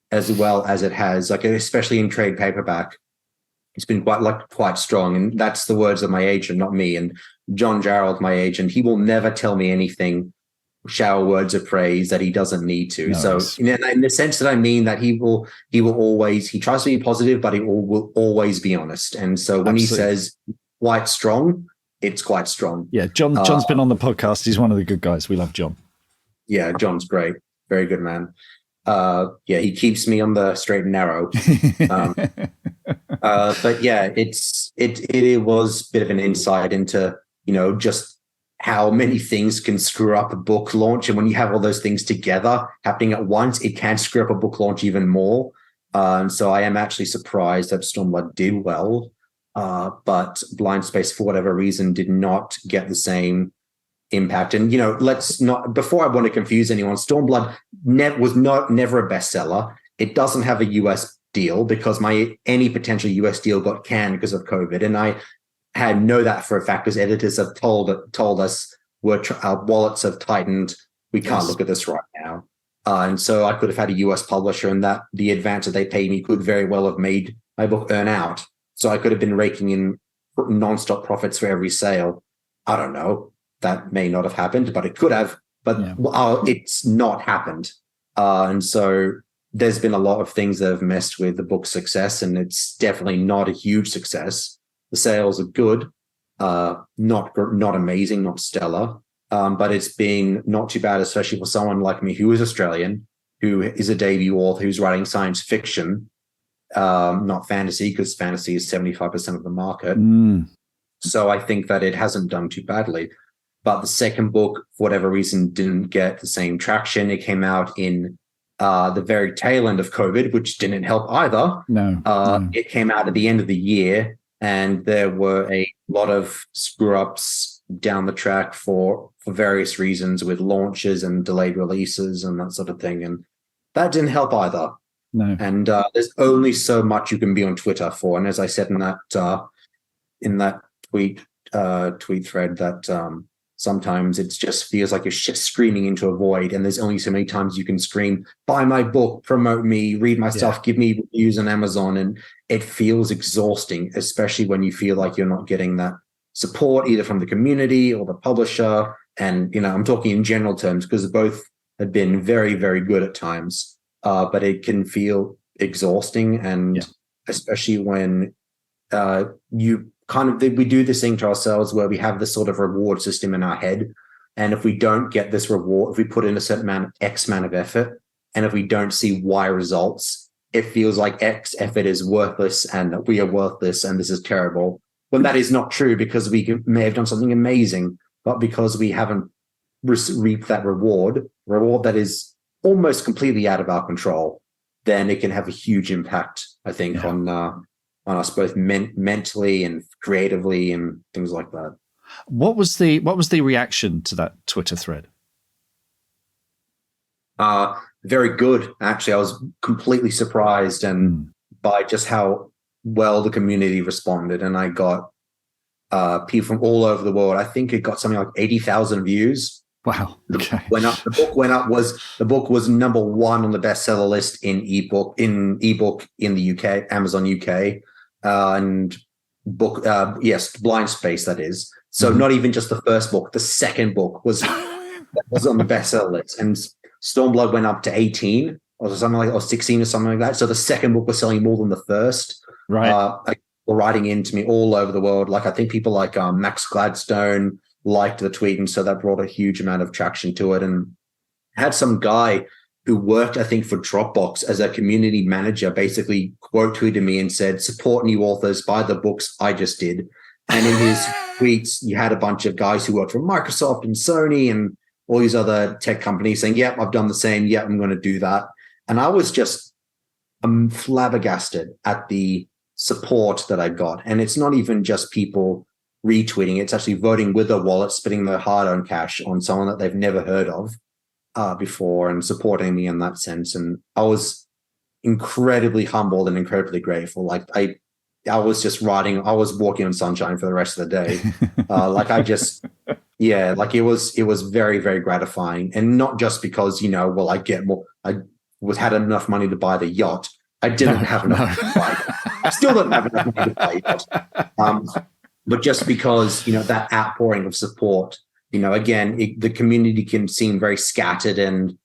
as well as it has, like especially in trade paperback. It's been quite strong, and that's the words of my agent, not me. And John Jarrell, my agent, he will never tell me anything, shower words of praise that he doesn't need to. Nice. So, in the sense that I mean that he will always, he tries to be positive, but he will always be honest. And so when he says quite strong, it's quite strong. Yeah, John's been on the podcast. He's one of the good guys. We love John. Yeah, John's great, very good man. He keeps me on the straight and narrow. But yeah, it was a bit of an insight into, just how many things can screw up a book launch. And when you have all those things together happening at once, it can screw up a book launch even more. And so I am actually surprised that Stormblood did well. But Blindspace, for whatever reason, did not get the same impact. And, let's not, before I want to confuse anyone, Stormblood was never a bestseller. It doesn't have a US deal because any potential US deal got canned because of COVID. And I know that for a fact because editors have told us our wallets have tightened. We can't look at this right now. And so I could have had a US publisher, and that the advance that they paid me could very well have made my book earn out. So I could have been raking in nonstop profits for every sale. I don't know. That may not have happened, but it could have. But it's not happened. And so there's been a lot of things that have messed with the book's success, and it's definitely not a huge success. The sales are good, not amazing, not stellar, but it's been not too bad, especially for someone like me who is Australian, who is a debut author who's writing science fiction, not fantasy, because fantasy is 75% of the market. So I think that it hasn't done too badly. But the second book, for whatever reason, didn't get the same traction. It came out in the very tail end of COVID, which didn't help either. No. It came out at the end of the year, and there were a lot of screw-ups down the track for various reasons with launches and delayed releases and that sort of thing. And that didn't help either. No. And there's only so much you can be on Twitter for. And as I said in that tweet thread, that sometimes it just feels like you're screaming into a void, and there's only so many times you can scream, buy my book, promote me, read my stuff, give me reviews on Amazon. And it feels exhausting, especially when you feel like you're not getting that support either from the community or the publisher. And, I'm talking in general terms because both have been very, very good at times, but it can feel exhausting. And especially when we do this thing to ourselves where we have this sort of reward system in our head. And if we don't get this reward, if we put in a certain amount, X amount of effort, and if we don't see Y results, it feels like X effort is worthless and that we are worthless and this is terrible. When that is not true, because we may have done something amazing, but because we haven't reaped that reward that is almost completely out of our control, then it can have a huge impact, I think, on us both mentally and creatively and things like that. What was the reaction to that Twitter thread? Very good, actually. I was completely surprised by just how well the community responded, and I got people from all over the world. I think it got something like 80,000 views. Wow. Okay. The book was number one on the bestseller list in ebook in the UK, Amazon UK. And book, Blindspace, that is. So not even just the first book, the second book was that was on the bestseller list, and Stormblood went up to 18 or something like, or 16 or something like that. So the second book was selling more than the first. Right. Were writing into me all over the world. Like I think people like Max Gladstone liked the tweet, and so that brought a huge amount of traction to it. And had some guy who worked, I think, for Dropbox as a community manager, basically quote tweeted me and said, "Support new authors, buy the books I just did." And in his tweets, you had a bunch of guys who worked for Microsoft and Sony and all these other tech companies saying, "Yep, I've done the same. Yep, I'm going to do that." And I was just flabbergasted at the support that I got. And it's not even just people retweeting, it's actually voting with their wallet, spending their hard-earned cash on someone that they've never heard of before, and supporting me in that sense. And I was incredibly humbled and incredibly grateful. Like I was just I was walking on sunshine for the rest of the day. It was very, very gratifying. And not just because, I had enough money to buy the yacht. I didn't have enough money to buy it. I still don't have enough money to buy it. But just because, that outpouring of support, again, the community can seem very scattered and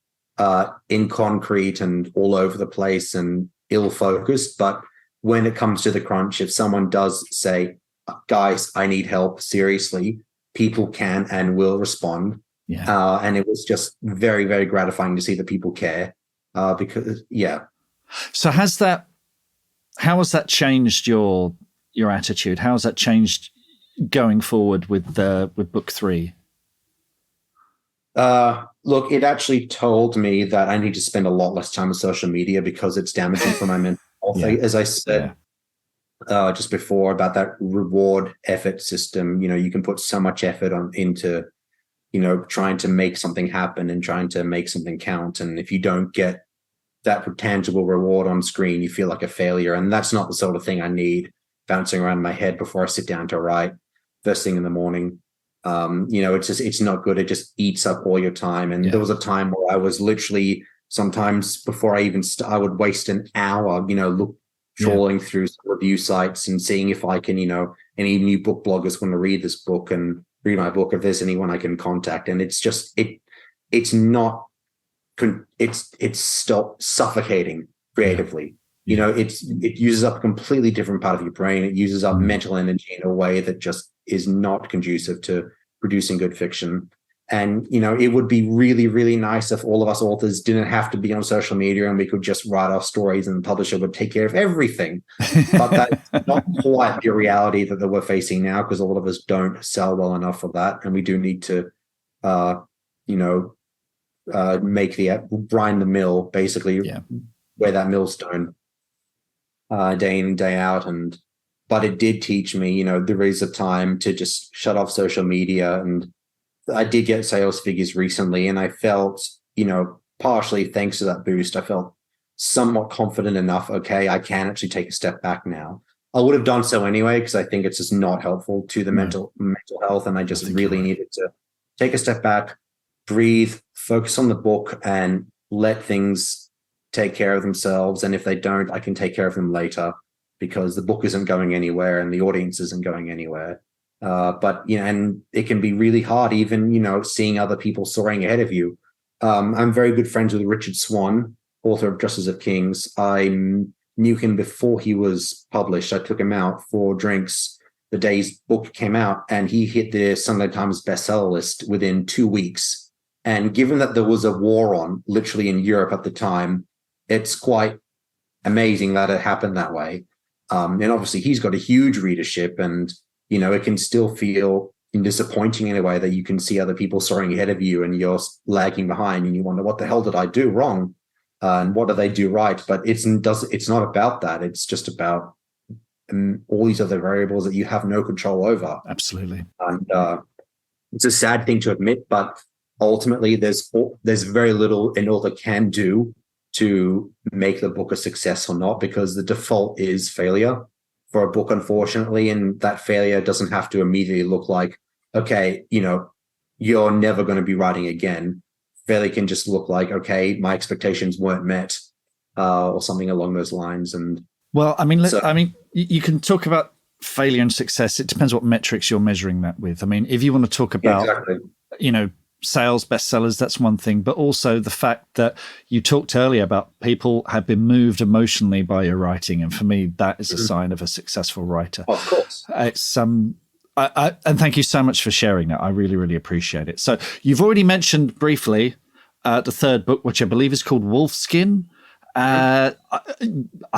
in concrete and all over the place and ill-focused. But when it comes to the crunch, if someone does say, "Guys, I need help," seriously, people can and will respond. Yeah. And it was just very, very gratifying to see that people care. So how has that changed your attitude? How has that changed going forward with book 3? Look, it actually told me that I need to spend a lot less time on social media because it's damaging for my mental health. Yeah. As I said just before about that reward effort system, you can put so much effort into trying to make something happen and trying to make something count. And if you don't get that tangible reward on screen, you feel like a failure. And that's not the sort of thing I need bouncing around in my head before I sit down to write first thing in the morning. It's not good. It just eats up all your time. And there was a time where I was literally, sometimes before I even I would waste an hour, trawling through review sites and seeing if I can, any new book bloggers want to read this book and read my book, if there's anyone I can contact. And it's just, it's suffocating creatively. It uses up a completely different part of your brain. It uses up mental energy in a way that just is not conducive to producing good fiction. And, it would be really, really nice if all of us authors didn't have to be on social media and we could just write our stories and the publisher would take care of everything. But that's not quite the reality that we're facing now, because a lot of us don't sell well enough for that. And we do need to, grind the mill, basically, wear that millstone day in and day out. But it did teach me, there is a time to just shut off social media. And I did get sales figures recently, and I felt, partially thanks to that boost, I felt somewhat confident enough. Okay, I can actually take a step back now. I would have done so anyway, because I think it's just not helpful to the mental health. And I just really needed to take a step back, breathe, focus on the book, and let things take care of themselves. And if they don't, I can take care of them later, because the book isn't going anywhere and the audience isn't going anywhere. But and it can be really hard, even, seeing other people soaring ahead of you. I'm very good friends with Richard Swan, author of Justice of Kings. I knew him before he was published. I took him out for drinks the day his book came out, and he hit the Sunday Times bestseller list within 2 weeks. And given that there was a war on literally in Europe at the time, it's quite amazing that it happened that way. And obviously he's got a huge readership, and, it can still feel disappointing in a way that you can see other people soaring ahead of you and you're lagging behind, and you wonder, what the hell did I do wrong? And what do they do right? But it's not about that. It's just about all these other variables that you have no control over. Absolutely. And it's a sad thing to admit, but ultimately there's very little an author can do to make the book a success or not, because the default is failure for a book, unfortunately. And that failure doesn't have to immediately look like, okay, you're never going to be writing again. Failure can just look like, okay, my expectations weren't met, or something along those lines. And well, you can talk about failure and success. It depends what metrics you're measuring that with. I mean, if you want to talk about, sales, bestsellers, that's one thing, but also the fact that you talked earlier about people have been moved emotionally by your writing. And for me, that is a sign of a successful writer. Of course. It's and thank you so much for sharing that. I really, really appreciate it. So you've already mentioned briefly the third book, which I believe is called Wolfskin. I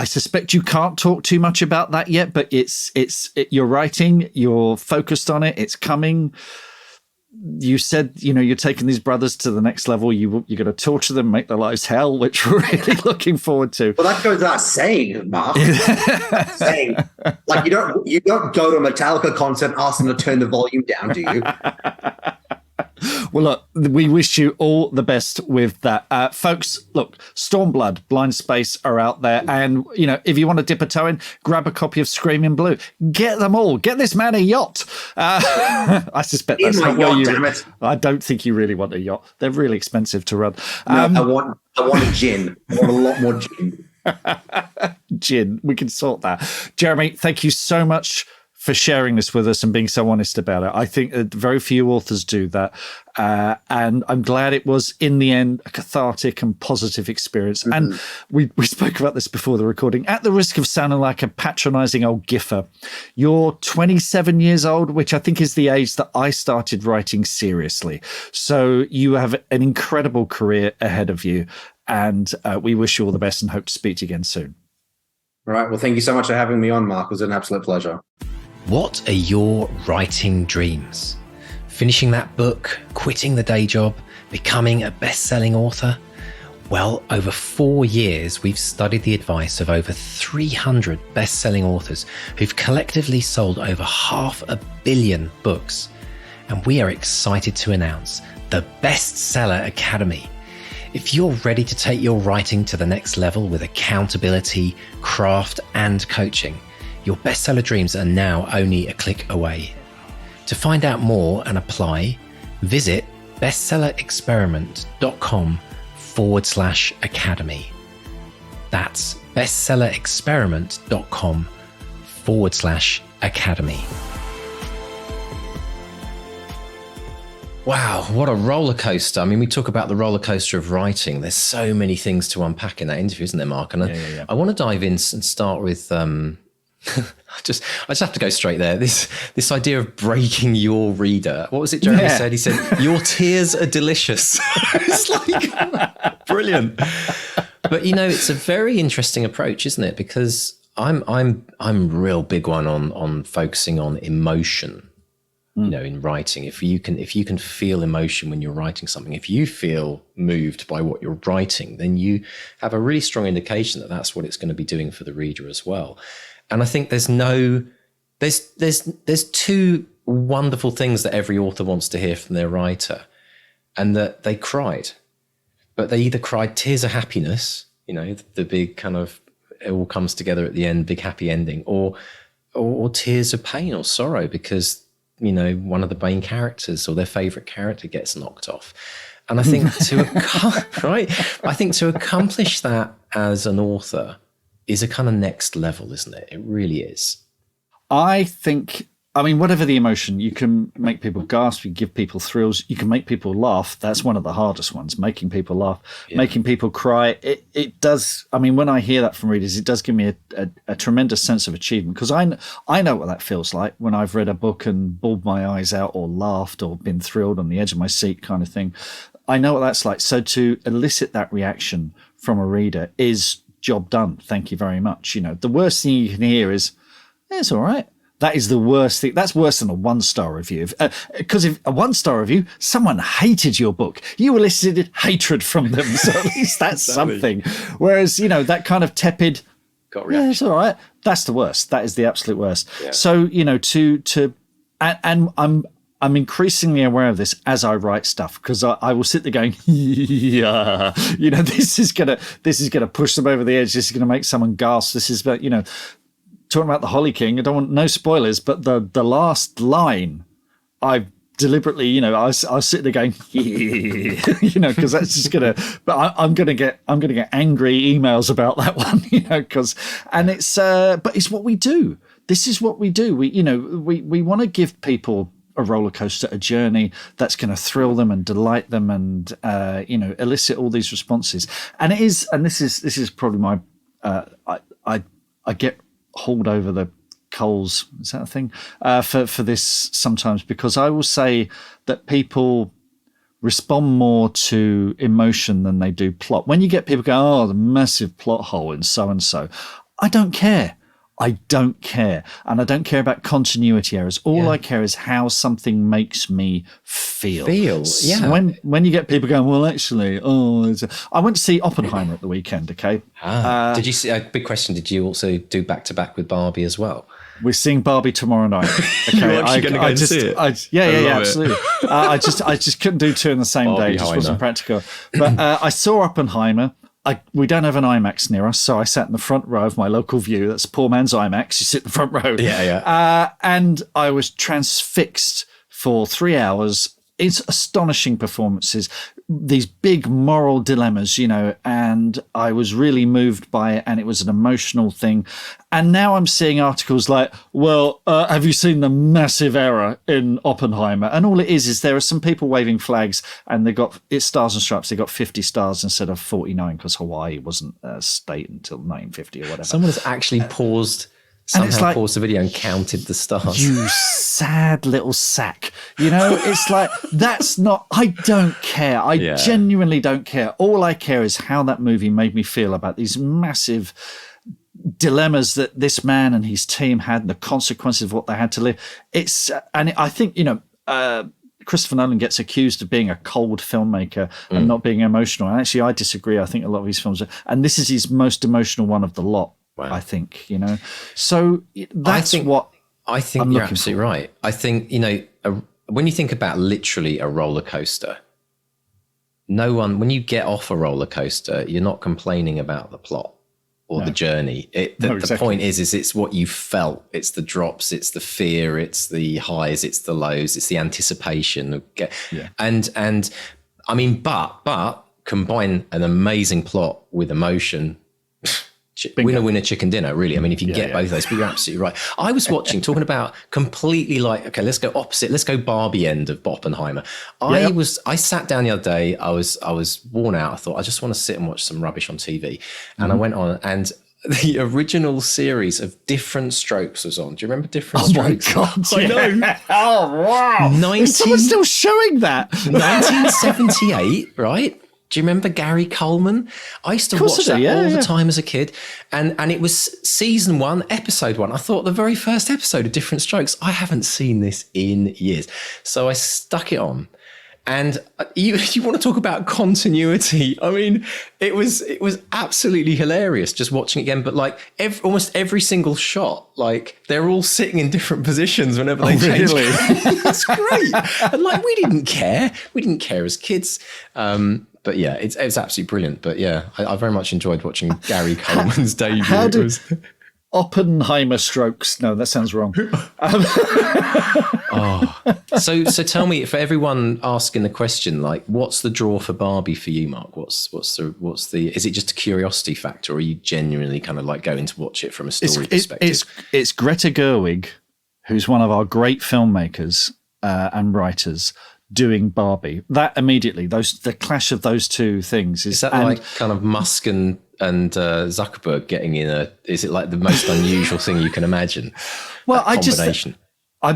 suspect you can't talk too much about that yet, but you're writing, you're focused on it, it's coming. You said, you're taking these brothers to the next level. You're going to torture them, make their lives hell, which we're really looking forward to. Well, that goes without saying, Mark. saying, like, you don't go to a Metallica concert and ask them to turn the volume down, do you? Well, look, we wish you all the best with that. Folks, look, Stormblood, Blindspace are out there. And, if you want to dip a toe in, grab a copy of Screaming Blue. Get them all. Get this man a yacht. I suspect that's not where you... Damn it. I don't think you really want a yacht. They're really expensive to run. No, I want a gin. I want a lot more gin. Gin. We can sort that. Jeremy, thank you so much for sharing this with us and being so honest about it. I think that very few authors do that. And I'm glad it was, in the end, a cathartic and positive experience. Mm-hmm. And we spoke about this before the recording. At the risk of sounding like a patronizing old giffer, you're 27 years old, which I think is the age that I started writing seriously. So you have an incredible career ahead of you. And we wish you all the best and hope to speak to you again soon. All right. Well, thank you so much for having me on, Mark. It was an absolute pleasure. What are your writing dreams? Finishing that book, quitting the day job, becoming a best-selling author? Well, over 4 years, we've studied the advice of over 300 best-selling authors who've collectively sold over 500 million books. And we are excited to announce the Bestseller Academy. If you're ready to take your writing to the next level with accountability, craft, and coaching, your bestseller dreams are now only a click away. To find out more and apply, visit bestsellerexperiment.com/academy. That's bestsellerexperiment.com/academy. Wow, what a roller coaster. I mean, we talk about the roller coaster of writing. There's so many things to unpack in that interview, isn't there, Mark? And I want to dive in and start with... I just have to go straight there. This idea of breaking your reader. What was it Jeremy said? He said, "Your tears are delicious." It's like brilliant. But it's a very interesting approach, isn't it? Because I'm real big one on focusing on emotion. In writing, if you can feel emotion when you're writing something, if you feel moved by what you're writing, then you have a really strong indication that that's what it's going to be doing for the reader as well. And I think there's two wonderful things that every author wants to hear from their writer, and that they cried, but they either cried tears of happiness, the big kind of, it all comes together at the end, big happy ending, or tears of pain or sorrow because, one of the main characters or their favorite character gets knocked off. And I think to accomplish that as an author is a kind of next level, isn't it? It really is. I think, whatever the emotion, you can make people gasp, you give people thrills, you can make people laugh. That's one of the hardest ones, making people laugh, making people cry. It does, when I hear that from readers, it does give me a tremendous sense of achievement, because I know what that feels like when I've read a book and bawled my eyes out or laughed or been thrilled on the edge of my seat kind of thing. I know what that's like. So to elicit that reaction from a reader is job done. Thank you very much. The worst thing you can hear is, it's all right. That is the worst thing. That's worse than a 1-star review. Because if a 1-star review, someone hated your book. You elicited hatred from them. So at least that's something. Whereas, that kind of tepid, it's all right. That's the worst. That is the absolute worst. Yeah. So, and I'm increasingly aware of this as I write stuff, because I will sit there going, this is gonna push them over the edge. This is gonna make someone gasp. This is, talking about the Holly King. I don't want no spoilers, but the last line, I deliberately, I was sitting there going, because that's just gonna. But I'm gonna get angry emails about that one, because but it's what we do. This is what we do. We want to give people a roller coaster, a journey that's going to thrill them and delight them and elicit all these responses. And it is, and this is probably my I get hauled over the coals, is that a thing, for this sometimes, because I will say that people respond more to emotion than they do plot. When you get people going, oh, the massive plot hole in so and so, I don't care. And I don't care about continuity errors. All I care is how something makes me feel. Yeah. When you get people going, well, actually, I went to see Oppenheimer at the weekend, okay? Did you see, a big question, did you also do back-to-back with Barbie as well? We're seeing Barbie tomorrow night. Okay, You're actually going to go and see it? Yeah, absolutely. I just couldn't do two in the same day. It just wasn't practical. But I saw Oppenheimer. We don't have an IMAX near us, so I sat in the front row of my local View. That's a poor man's IMAX. You sit in the front row. And I was transfixed for 3 hours. It's astonishing performances, these big moral dilemmas, and I was really moved by it, and it was an emotional thing. And now I'm seeing articles like, well, have you seen the massive error in Oppenheimer? And all it is there are some people waving flags, and it's Stars and Stripes. They got 50 stars instead of 49 because Hawaii wasn't a state until 1950 or whatever. Someone has actually paused the video and counted the stars. You sad little sack. It's like, that's not, I don't care. I genuinely don't care. All I care is how that movie made me feel about these massive dilemmas that this man and his team had and the consequences of what they had to live. I think, Christopher Nolan gets accused of being a cold filmmaker and not being emotional. And actually, I disagree. I think a lot of his films are, and this is his most emotional one of the lot. Wow. I think, so that's what I think you're absolutely right. I think, when you think about literally a roller coaster, when you get off a roller coaster, you're not complaining about the plot or the journey. The point is it's what you felt. It's the drops, it's the fear, it's the highs, it's the lows, it's the anticipation. And I mean, but combine an amazing plot with emotion. Winner, chicken dinner, really. I mean, if you get both of those, but you're absolutely right. I was talking about completely okay, let's go opposite. Let's go Barbie end of Oppenheimer. I sat down the other day. I was worn out. I thought, I just want to sit and watch some rubbish on TV. And I went on, and the original series of Different Strokes was on. Do you remember Different Strokes? Oh my God, I know. Oh, wow. Is someone still showing that? 1978, right? Do you remember Gary Coleman? I used to watch that all the time as a kid. And it was season 1, episode 1. I thought the very first episode of Different Strokes, I haven't seen this in years. So I stuck it on. And you want to talk about continuity? I mean, it was absolutely hilarious just watching it again. But like almost every single shot, like they're all sitting in different positions whenever they change. Really? That's great. And like we didn't care. We didn't care as kids. But yeah, it's absolutely brilliant. But yeah, I very much enjoyed watching Gary Coleman's debut. Oppenheimer strokes? No, that sounds wrong. So tell me, for everyone asking the question, like, what's the draw for Barbie for you, Mark? What's the? Is it just a curiosity factor, or are you genuinely kind of like going to watch it from a story perspective? It's Greta Gerwig, who's one of our great filmmakers and writers, doing Barbie. That immediately, the clash of those two things is that like kind of Musk and Zuckerberg getting in is it like the most unusual thing you can imagine? Well, I'm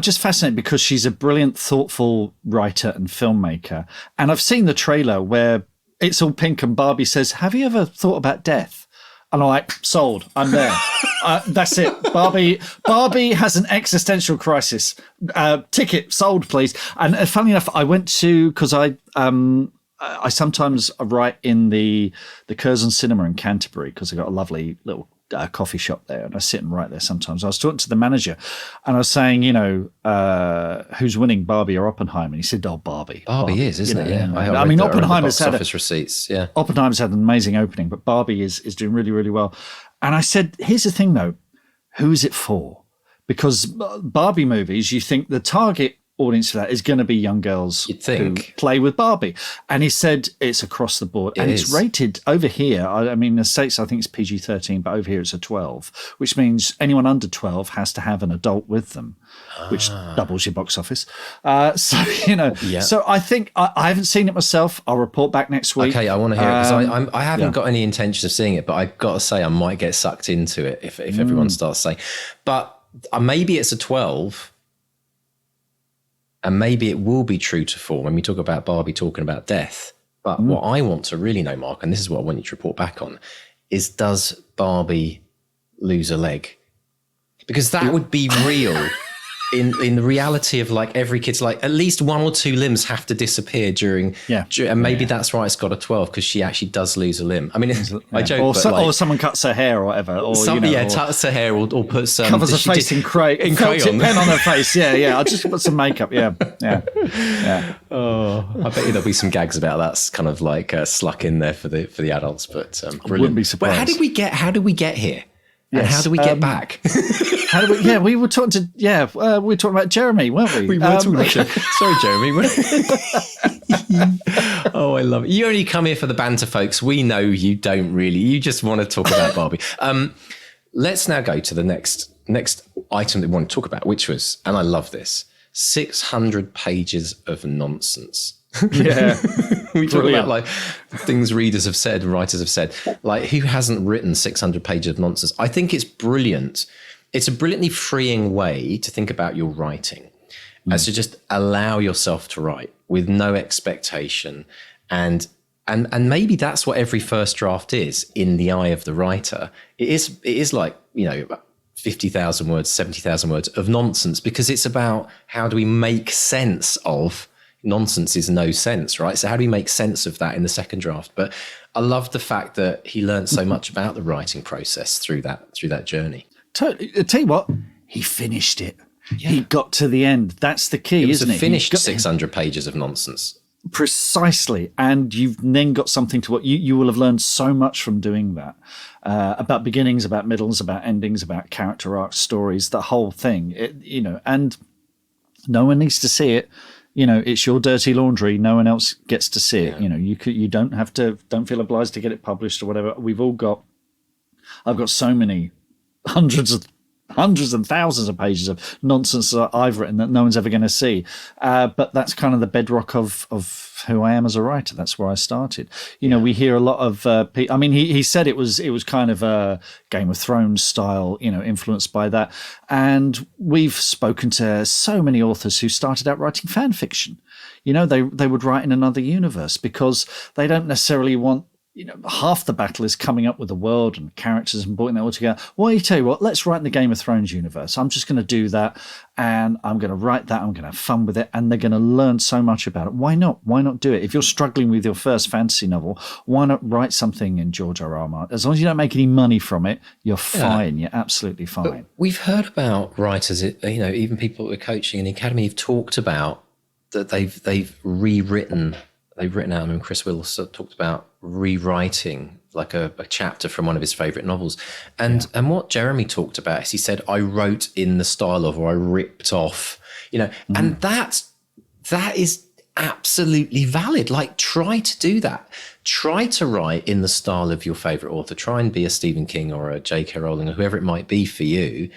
just fascinated because she's a brilliant, thoughtful writer and filmmaker. And I've seen the trailer where it's all pink and Barbie says, have you ever thought about death? And I'm like, sold. I'm there. That's it. Barbie has an existential crisis. Ticket sold, please. And funny enough, I went to, because I sometimes write in the Curzon Cinema in Canterbury because I got a lovely little coffee shop there, and I sit and write there sometimes. I was talking to the manager, and I was saying, who's winning, Barbie or Oppenheimer? And he said, "Oh, Barbie." Barbie is, isn't it? Yeah. I mean, Oppenheimer's had office receipts. Yeah, Oppenheimer's had an amazing opening, but Barbie is doing really, really well. And I said, "Here's the thing, though, who is it for?" Because Barbie movies, you think the target audience for that is going to be young girls who play with Barbie. And he said it's across the board. It's rated over here. I mean, in the States, I think it's PG-13, but over here it's a 12, which means anyone under 12 has to have an adult with them, which doubles your box office. So, you know, so I think I haven't seen it myself. I'll report back next week. Okay, I want to hear it because I haven't got any intention of seeing it, but I've got to say I might get sucked into it if everyone starts saying. But maybe it's a 12. And maybe it will be true to form when we talk about Barbie talking about death. But what I want to really know, Mark, and this is what I want you to report back on, is does Barbie lose a leg? Because that would be real in the reality of like every kid's like at least one or two limbs have to disappear during and maybe that's why it's got a 12 because she actually does lose a limb. I mean, I joke, or someone cuts her hair or whatever, or cuts her hair or puts covers her face in crayon, pen on her face. I'll just put some makeup. Oh, I bet you there'll be some gags about that's kind of like sluck in there for the adults, but brilliant. I wouldn't be surprised. But how did we get here? Yes. And how do we get back? We were talking to, we were talking about Jeremy, weren't we? We were talking about Sorry, Jeremy. Oh, I love it. You only come here for the banter, folks. We know you don't really. You just want to talk about Barbie. Let's now go to the next item that we want to talk about, which was, and I love this, 600 pages of nonsense. We talk about like things readers have said, writers have said, like who hasn't written 600 pages of nonsense? I think it's brilliant. It's a brilliantly freeing way to think about your writing as to just allow yourself to write with no expectation. And maybe that's what every first draft is in the eye of the writer. It is like, you know, 50,000 words, 70,000 words of nonsense, because it's about how do we make sense of nonsense is no sense, right? So how do we make sense of that in the second draft? But I love the fact that he learned so much about the writing process through that journey. Totally. I tell you what, he finished it. Yeah. He got to the end. That's the key, isn't it? It finished 600 pages of nonsense. Precisely. And you've then got something to what you will have learned so much from doing that, about beginnings, about middles, about endings, about character arcs, stories, the whole thing, and no one needs to see it. You know, it's your dirty laundry. No one else gets to see it. You know, you don't feel obliged to get it published or whatever. I've got so many hundreds and thousands of pages of nonsense that I've written that no one's ever going to see. But that's kind of the bedrock of who I am as a writer. That's where I started. You know, we hear a lot of I mean, he said it was kind of a Game of Thrones style, you know, influenced by that. And we've spoken to so many authors who started out writing fan fiction. You know, they would write in another universe because they don't necessarily want, you know, half the battle is coming up with the world and characters and putting that all together. Well, you tell you what, let's write in the Game of Thrones universe. I'm just going to do that, and I'm going to write that. I'm going to have fun with it, and they're going to learn so much about it. Why not? Why not do it? If you're struggling with your first fantasy novel, why not write something in George R.R. Martin? As long as you don't make any money from it, you're fine. You're absolutely fine. But we've heard about writers, you know, even people that we're coaching in the academy have talked about that they've rewritten. They've written out, I mean, Chris Willis talked about rewriting like a chapter from one of his favorite novels. And what Jeremy talked about is he said, I wrote in the style of, or I ripped off, you know, and that is absolutely valid. Like, try to do that. Try to write in the style of your favorite author. Try and be a Stephen King or a J.K. Rowling or whoever it might be for you,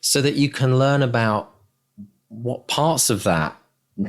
so that you can learn about what parts of that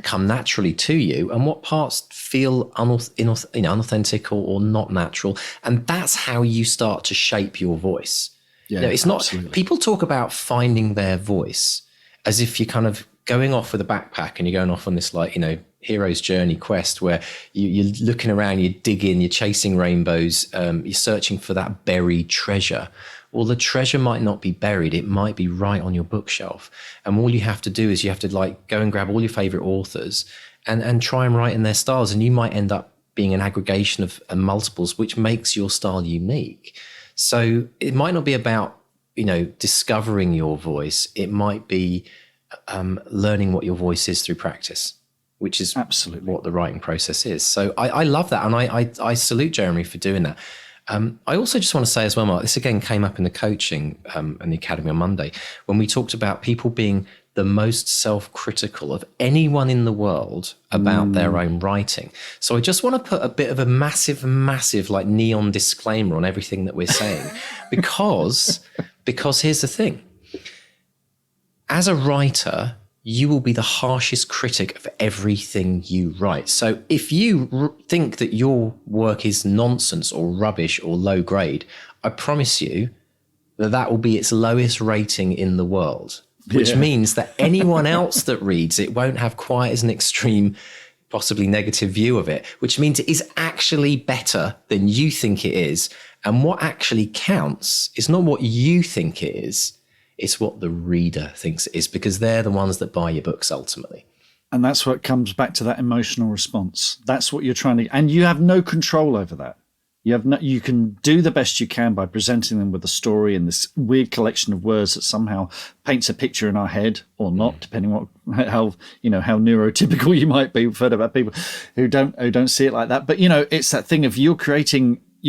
come naturally to you and what parts feel unauthentic or not natural. And that's how you start to shape your voice. Yeah, you know, it's absolutely. Not, people talk about finding their voice as if you're kind of going off with a backpack and you're going off on this, like, you know, hero's journey quest where you're looking around, you're digging, you're chasing rainbows, you're searching for that buried treasure. Well, the treasure might not be buried. It might be right on your bookshelf. And all you have to do is you have to like go and grab all your favorite authors and try and write in their styles. And you might end up being an aggregation of multiples, which makes your style unique. So it might not be about, you know, discovering your voice. It might be learning what your voice is through practice, which is absolutely what the writing process is. So I love that. And I salute Jeremy for doing that. I also just want to say as well, Mark, this again came up in the coaching and the academy on Monday when we talked about people being the most self-critical of anyone in the world about their own writing. So I just want to put a bit of a massive like neon disclaimer on everything that we're saying, because here's the thing. As a writer, you will be the harshest critic of everything you write. So if you think that your work is nonsense or rubbish or low grade, I promise you that will be its lowest rating in the world, which means that anyone else that reads it won't have quite as an extreme, possibly negative view of it, which means it is actually better than you think it is. And what actually counts is not what you think it is, it's what the reader thinks it is, because they're the ones that buy your books ultimately. And that's what comes back to that emotional response. That's what you're trying to, and you have no control over that. You can do the best you can by presenting them with a story and this weird collection of words that somehow paints a picture in our head or not, depending on how neurotypical you might be. We've heard about people who don't see it like that. But it's that thing of you're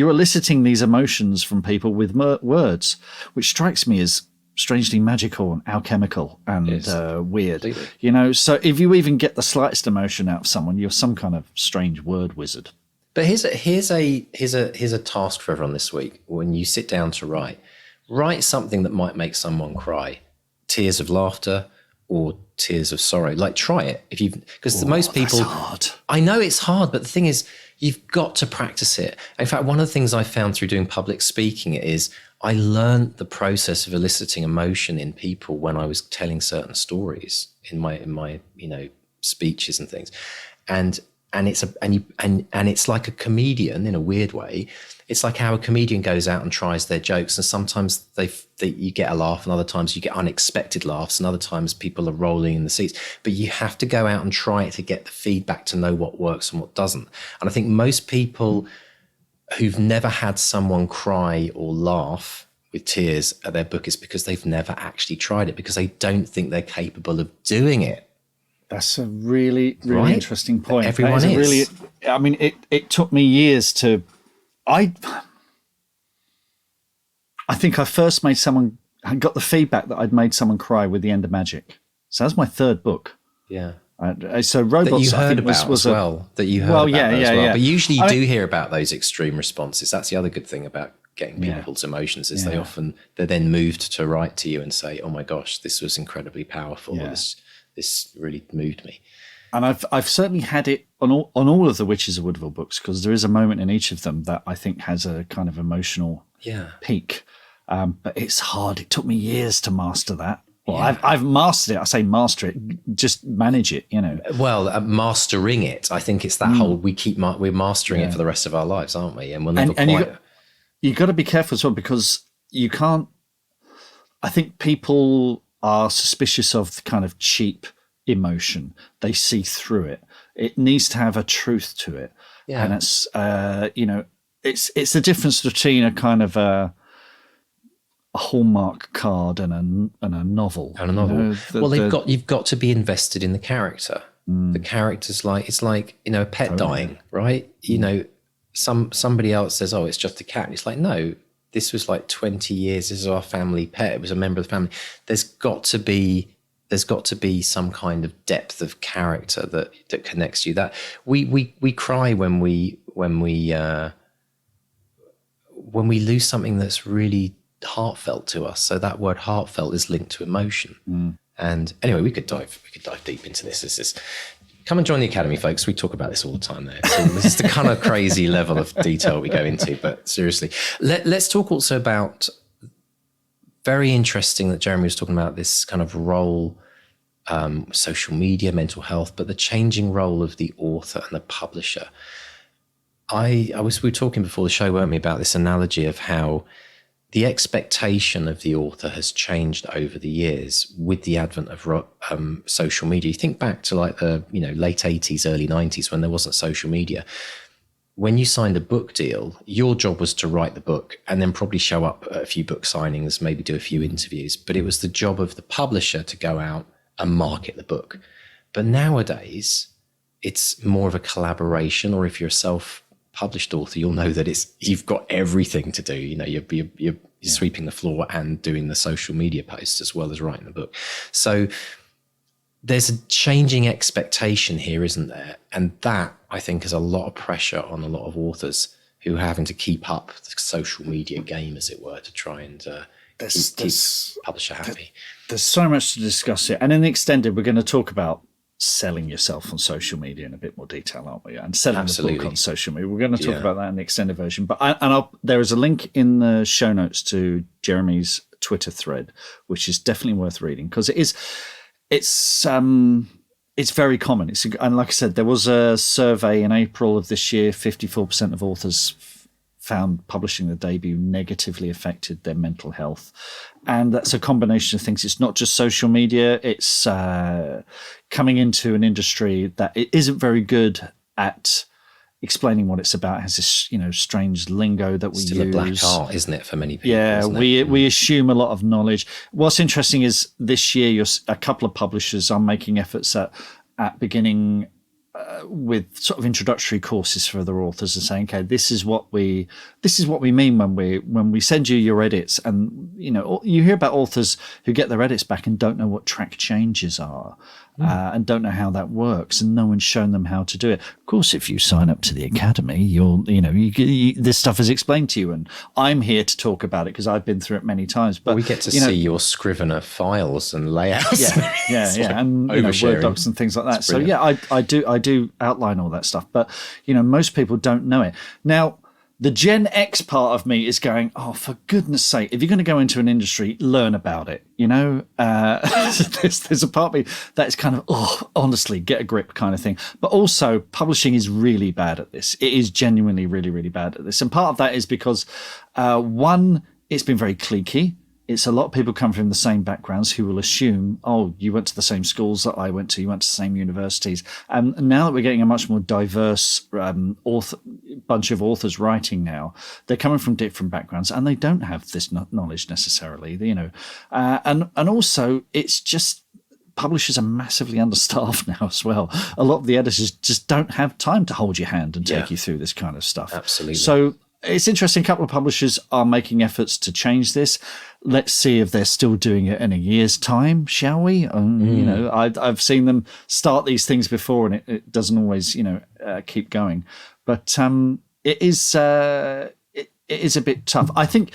eliciting these emotions from people with words, which strikes me as strangely magical and alchemical and weird. So if you even get the slightest emotion out of someone, you're some kind of strange word wizard. But here's a task for everyone this week. When you sit down to write something that might make someone cry, tears of laughter or tears of sorrow. Like, try it because most people. That's hard. I know it's hard, but the thing is, you've got to practice it. In fact, one of the things I found through doing public speaking is I learned the process of eliciting emotion in people when I was telling certain stories in my speeches and things, and it's like a comedian in a weird way. It's like how a comedian goes out and tries their jokes, and sometimes you get a laugh, and other times you get unexpected laughs, and other times people are rolling in the seats. But you have to go out and try it to get the feedback to know what works and what doesn't. And I think most people who've never had someone cry or laugh with tears at their book is because they've never actually tried it, because they don't think they're capable of doing it. That's a really, really right? Interesting point. Everyone is. It took me years to. I think I first made someone. I got the feedback that I'd made someone cry with The End of Magic. So that's my third book. Yeah. So robots. That you heard I think about was as well. That you heard about as well. But usually you do hear about those extreme responses. That's the other good thing about getting people's emotions is they're then moved to write to you and say, "Oh my gosh, this was incredibly powerful. Yeah. This really moved me." And I've certainly had it on all of the Witches of Woodville books, because there is a moment in each of them that I think has a kind of emotional peak. But it's hard. It took me years to master that. Well, I've mastered it. I say master it, just manage it, Well, mastering it, I think it's that whole we're mastering it for the rest of our lives, aren't we? And we'll never quite. You've got to be careful as well, because you can't. I think people are suspicious of the kind of cheap emotion. They see through it. It needs to have a truth to it. Yeah. And it's, it's the difference between a kind of a Hallmark card and a novel. And a novel. You've got to be invested in the character. The character's it's like, a pet dying, right? Somebody else says, "Oh, it's just a cat." And it's like, no, this was like 20 years. This is our family pet. It was a member of the family. There's got to be some kind of depth of character that connects you. That we cry when we lose something that's really heartfelt to us. So that word heartfelt is linked to emotion. And anyway, we could dive deep into this. Come and join the Academy, folks. We talk about this all the time there. So this is the kind of crazy level of detail we go into. But seriously, let's talk also about, very interesting that Jeremy was talking about this kind of role, social media, mental health, but the changing role of the author and the publisher. We were talking before the show, weren't we, about this analogy of how the expectation of the author has changed over the years with the advent of social media. You think back to like the late 80s, early 90s, when there wasn't social media. When you signed a book deal, your job was to write the book and then probably show up at a few book signings, maybe do a few interviews. But it was the job of the publisher to go out and market the book. But nowadays, it's more of a collaboration, or if you're a self-published author, you'll know that you've got everything to do. You're sweeping the floor and doing the social media posts as well as writing the book. So there's a changing expectation here, isn't there? And that, I think, is a lot of pressure on a lot of authors who are having to keep up the social media game, as it were, to try and keep publisher happy. There's so much to discuss here. And in the extended, we're going to talk about selling yourself on social media in a bit more detail, aren't we? And selling the book on social media. We're going to talk about that in the extended version. But there is a link in the show notes to Jeremy's Twitter thread, which is definitely worth reading, because it's very common. And like I said, there was a survey in April of this year. 54% of authors found publishing the debut negatively affected their mental health. And that's a combination of things. It's not just social media. It's coming into an industry that it isn't very good at explaining what it's about. It has this, strange lingo that we use. Still a black art, isn't it, for many people? Yeah, we assume a lot of knowledge. What's interesting is this year, a couple of publishers are making efforts at beginning with sort of introductory courses for other authors and saying, okay, this is what we mean when we send you your edits. And you hear about authors who get their edits back and don't know what track changes are. And don't know how that works, and no one's shown them how to do it. Of course, if you sign up to the Academy, this stuff is explained to you, and I'm here to talk about it because I've been through it many times. But we get to see your Scrivener files and layouts, and Word docs and things like that. So I do outline all that stuff, but most people don't know it now. The Gen X part of me is going, oh, for goodness sake, if you're going to go into an industry, learn about it. There's a part of me that's kind of, oh, honestly, get a grip kind of thing. But also, publishing is really bad at this. It is genuinely really, really bad at this. And part of that is because, one, it's been very cliquey. It's a lot of people come from the same backgrounds who will assume, oh, you went to the same schools that I went to, you went to the same universities. And now that we're getting a much more diverse bunch of authors writing now, they're coming from different backgrounds and they don't have this knowledge necessarily, and also it's just, publishers are massively understaffed now as well. A lot of the editors just don't have time to hold your hand and take you through this kind of stuff. Absolutely. So it's interesting. A couple of publishers are making efforts to change this. Let's see if they're still doing it in a year's time, shall we? I've seen them start these things before, and it doesn't always, keep going. But it is a bit tough. I think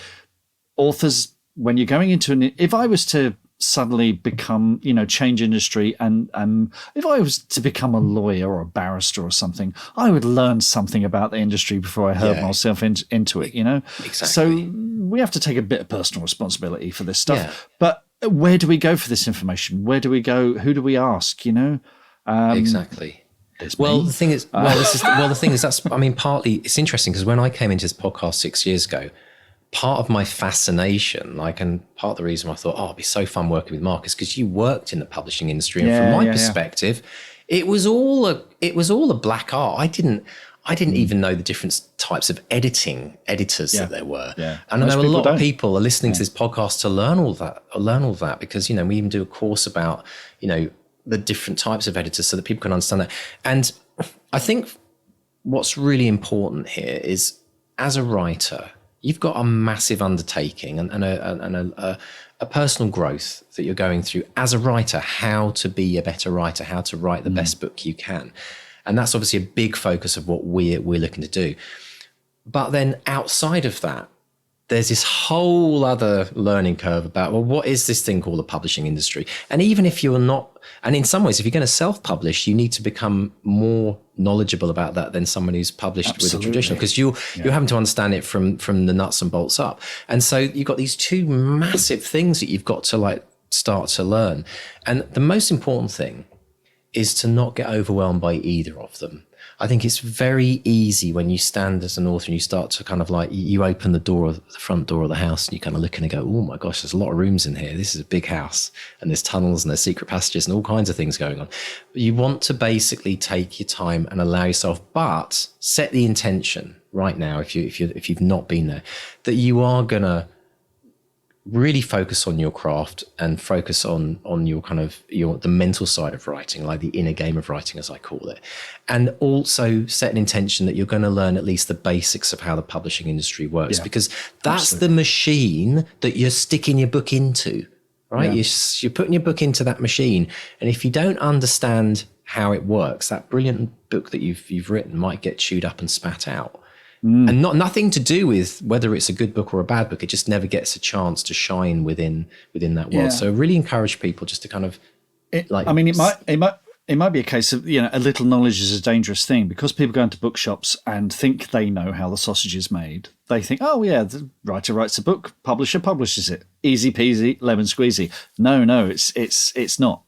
authors, when you're going into if I was to suddenly become, change industry, and if I was to become a lawyer or a barrister or something, I would learn something about the industry before I hurl myself into it, Exactly. So we have to take a bit of personal responsibility for this stuff. Yeah. But where do we go for this information? Where do we go? Who do we ask? Exactly. The thing is, partly it's interesting because when I came into this podcast 6 years ago, part of my fascination, and part of the reason I thought, it'd be so fun working with Mark is because you worked in the publishing industry, and from my perspective, it was all a black art. I didn't even know the different types of editors that there were. Yeah. And I know a lot of people are listening to this podcast to learn all that because, we even do a course about, the different types of editors so that people can understand that. And I think what's really important here is, as a writer, you've got a massive undertaking and a personal growth that you're going through as a writer, how to be a better writer, how to write the best book you can. And that's obviously a big focus of what we're looking to do. But then outside of that, there's this whole other learning curve about, what is this thing called the publishing industry? And even if you're not, and in some ways, if you're going to self-publish, you need to become more knowledgeable about that than someone who's published with a traditional, because you're having to understand it from the nuts and bolts up. And so you've got these two massive things that you've got to start to learn. And the most important thing is to not get overwhelmed by either of them. I think it's very easy when you stand as an author and you start to kind of you open the front door of the house and you kind of look in and go, oh my gosh, there's a lot of rooms in here. This is a big house and there's tunnels and there's secret passages and all kinds of things going on. You want to basically take your time and allow yourself, but set the intention right now, if you've not been there, that you are going to really focus on your craft and focus on your kind of the mental side of writing, like the inner game of writing, as I call it. And also set an intention that you're going to learn at least the basics of how the publishing industry works, because that's the machine that you're sticking your book into. right? You're putting your book into that machine. And if you don't understand how it works, that brilliant book that you've written might get chewed up and spat out. And nothing to do with whether it's a good book or a bad book. It just never gets a chance to shine within that world. So really encourage people just to kind of it might be a case of, a little knowledge is a dangerous thing, because people go into bookshops and think they know how the sausage is made. They think, oh yeah, the writer writes a book, publisher publishes it, easy peasy, lemon squeezy. No, it's not.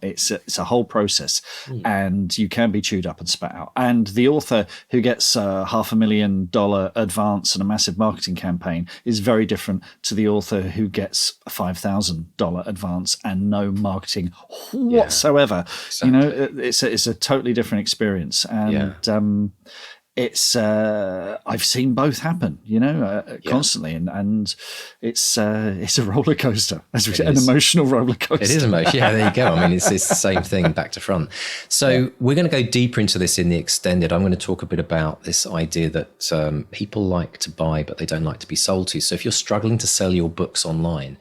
It's a whole process, and you can be chewed up and spat out. And the author who gets a $500,000 advance and a massive marketing campaign is very different to the author who gets a $5,000 advance and no marketing whatsoever. Exactly. It's a totally different experience, and it's I've seen both happen, constantly, and it's a roller coaster, an emotional roller coaster. It is emotional. Yeah, there you go. I mean, it's the same thing back to front. So we're going to go deeper into this in the extended. I'm going to talk a bit about this idea that people like to buy, but they don't like to be sold to. So if you're struggling to sell your books online,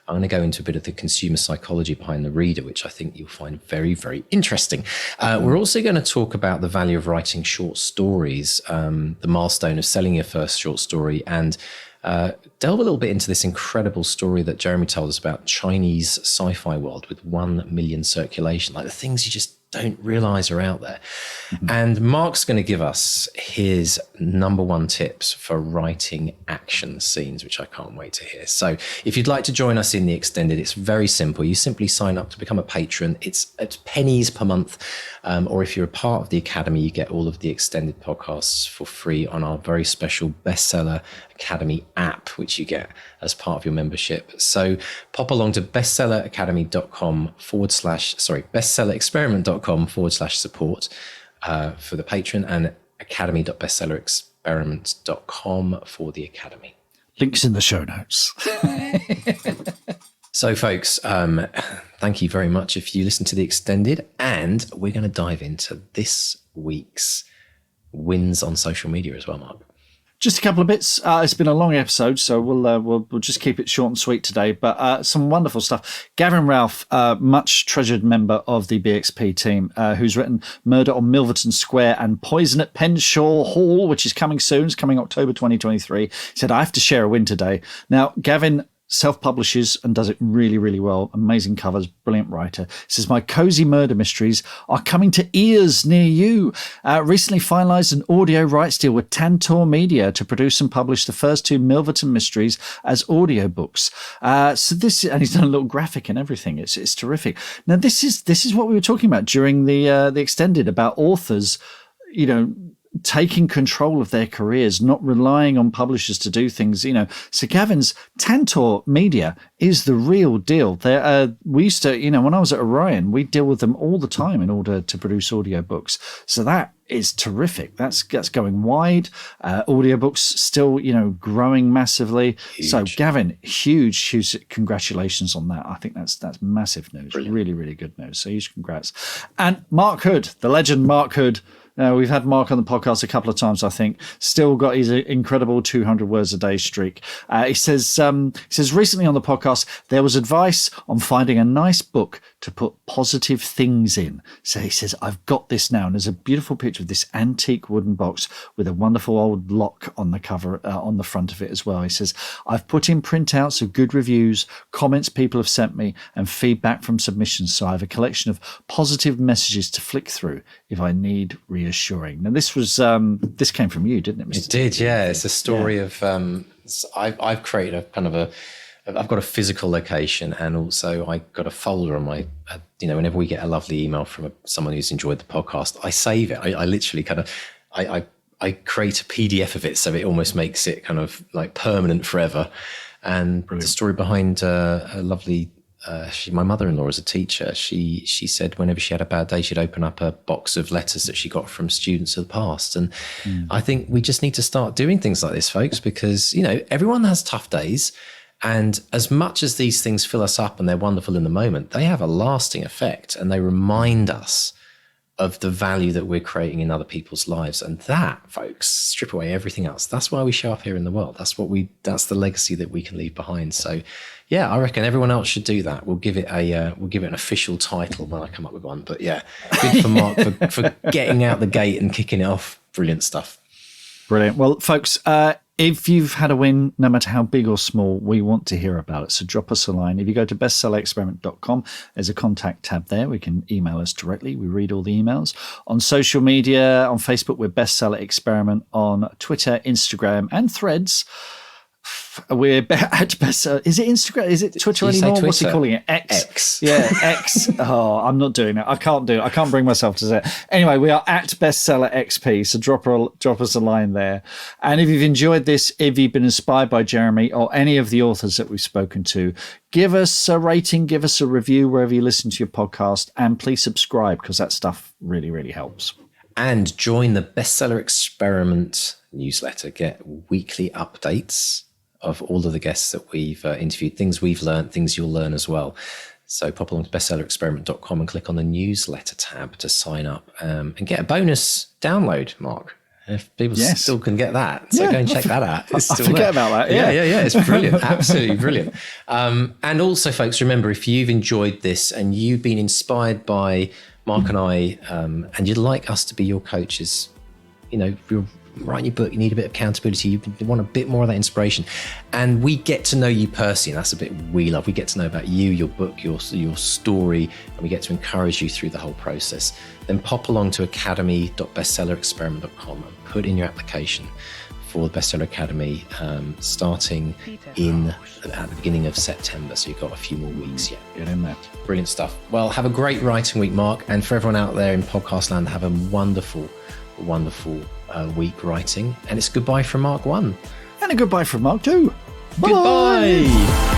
I'm going to go into a bit of the consumer psychology behind the reader, which I think you'll find very, very interesting. We're also going to talk about the value of writing short stories, the milestone of selling your first short story, and delve a little bit into this incredible story that Jeremy told us about Chinese sci-fi world with 1 million circulation, like the things you just don't realize are out there. And Mark's going to give us his number one tips for writing action scenes, which I can't wait to hear. So if you'd like to join us in the extended, it's very simple. You simply sign up to become a patron. It's pennies per month. Or if you're a part of the Academy, you get all of the extended podcasts for free on our very special Bestseller Academy app, which you get as part of your membership. So pop along to bestsellerexperiment.com/support for the patron, and academy.bestsellerexperiment.com for the Academy. Links in the show notes. So folks, thank you very much if you listen to the extended, and we're going to dive into this week's wins on social media as well, Mark. Just a couple of bits. It's been a long episode, so we'll just keep it short and sweet today. But some wonderful stuff. Gavin Ralph, much treasured member of the BXP team, who's written Murder on Milverton Square and Poison at Penshaw Hall, which is coming soon. It's coming October 2023. He said, I have to share a win today. Now, Gavin self-publishes and does it really, really well. Amazing covers, brilliant writer. He says, my cozy murder mysteries are coming to ears near you. Recently finalised an audio rights deal with Tantor Media to produce and publish the first 2 Milverton mysteries as audiobooks. So this, and he's done a little graphic and everything. It's terrific. Now this is what we were talking about during the extended, about authors, taking control of their careers, not relying on publishers to do things, So Gavin's Tantor Media is the real deal. We used to, when I was at Orion, we deal with them all the time in order to produce audiobooks. So that is terrific. That's going wide. Audiobooks still, growing massively. Huge. So Gavin, huge congratulations on that. I think that's massive news. Brilliant. Really, really good news. So huge congrats. And Mark Hood, the legend Mark Hood. We've had Mark on the podcast a couple of times, I think. Still got his incredible 200 words a day streak. He says recently on the podcast, there was advice on finding a nice book to put positive things in. So he says, I've got this now. And there's a beautiful picture of this antique wooden box with a wonderful old lock on the cover, on the front of it as well. He says, I've put in printouts of good reviews, comments people have sent me, and feedback from submissions. So I have a collection of positive messages to flick through if I need reassuring. Now this was this came from you, didn't it, Mr. It did, yeah. It's a story of I've created a kind of I've got a physical location, and also I got a folder on my whenever we get a lovely email from someone who's enjoyed the podcast, I save it. I literally kind of I create a PDF of it, so it almost makes it kind of like permanent forever. And brilliant. The story behind a lovely my mother-in-law is a teacher. She said whenever she had a bad day, she'd open up a box of letters that she got from students of the past. And I think we just need to start doing things like this, folks, because, everyone has tough days. And as much as these things fill us up and they're wonderful in the moment, they have a lasting effect, and they remind us of the value that we're creating in other people's lives. And that, folks, strip away everything else. That's why we show up here in the world. That's the legacy that we can leave behind. So yeah, I reckon everyone else should do that. We'll give it an official title when I come up with one. But yeah, good for Mark for getting out the gate and kicking it off. Brilliant stuff. Brilliant. Well, folks, if you've had a win, no matter how big or small, we want to hear about it. So drop us a line. If you go to bestsellerexperiment.com, there's a contact tab there. We can email us directly. We read all the emails. On social media, on Facebook, we're Bestseller Experiment. On Twitter, Instagram, and Threads, we're at Bestseller. Is it Instagram? Is it Twitter anymore? Twitter? What's he calling it? X. Yeah, X. Oh, I'm not doing it. I can't do it. I can't bring myself to say it. Anyway, we are at Bestseller XP. So drop us a line there. And if you've enjoyed this, if you've been inspired by Jeremy or any of the authors that we've spoken to, give us a rating, give us a review wherever you listen to your podcast, and please subscribe because that stuff really, really helps. And join the Bestseller Experiment newsletter. Get weekly updates of all of the guests that we've interviewed, things we've learned, things you'll learn as well. So pop along to bestsellerexperiment.com and click on the newsletter tab to sign up and get a bonus download, Mark. If people still can get that. So go and check that out. I forget about that. Yeah. It's brilliant. Absolutely brilliant. And also, folks, remember, if you've enjoyed this and you've been inspired by Mark and I, and you'd like us to be your coaches, you're writing your book, you need a bit of accountability, you want a bit more of that inspiration, and we get to know you personally, and that's a bit we love. We get to know about you, your book, your story, and we get to encourage you through the whole process. Then pop along to academy.bestsellerexperiment.com and put in your application for the Bestseller Academy, starting at the beginning of September. So you've got a few more weeks yet. Get in there. Brilliant stuff. Well, have a great writing week, Mark, and for everyone out there in podcast land, have a wonderful week writing. And it's goodbye from Mark 1. And a goodbye from Mark 2. Goodbye.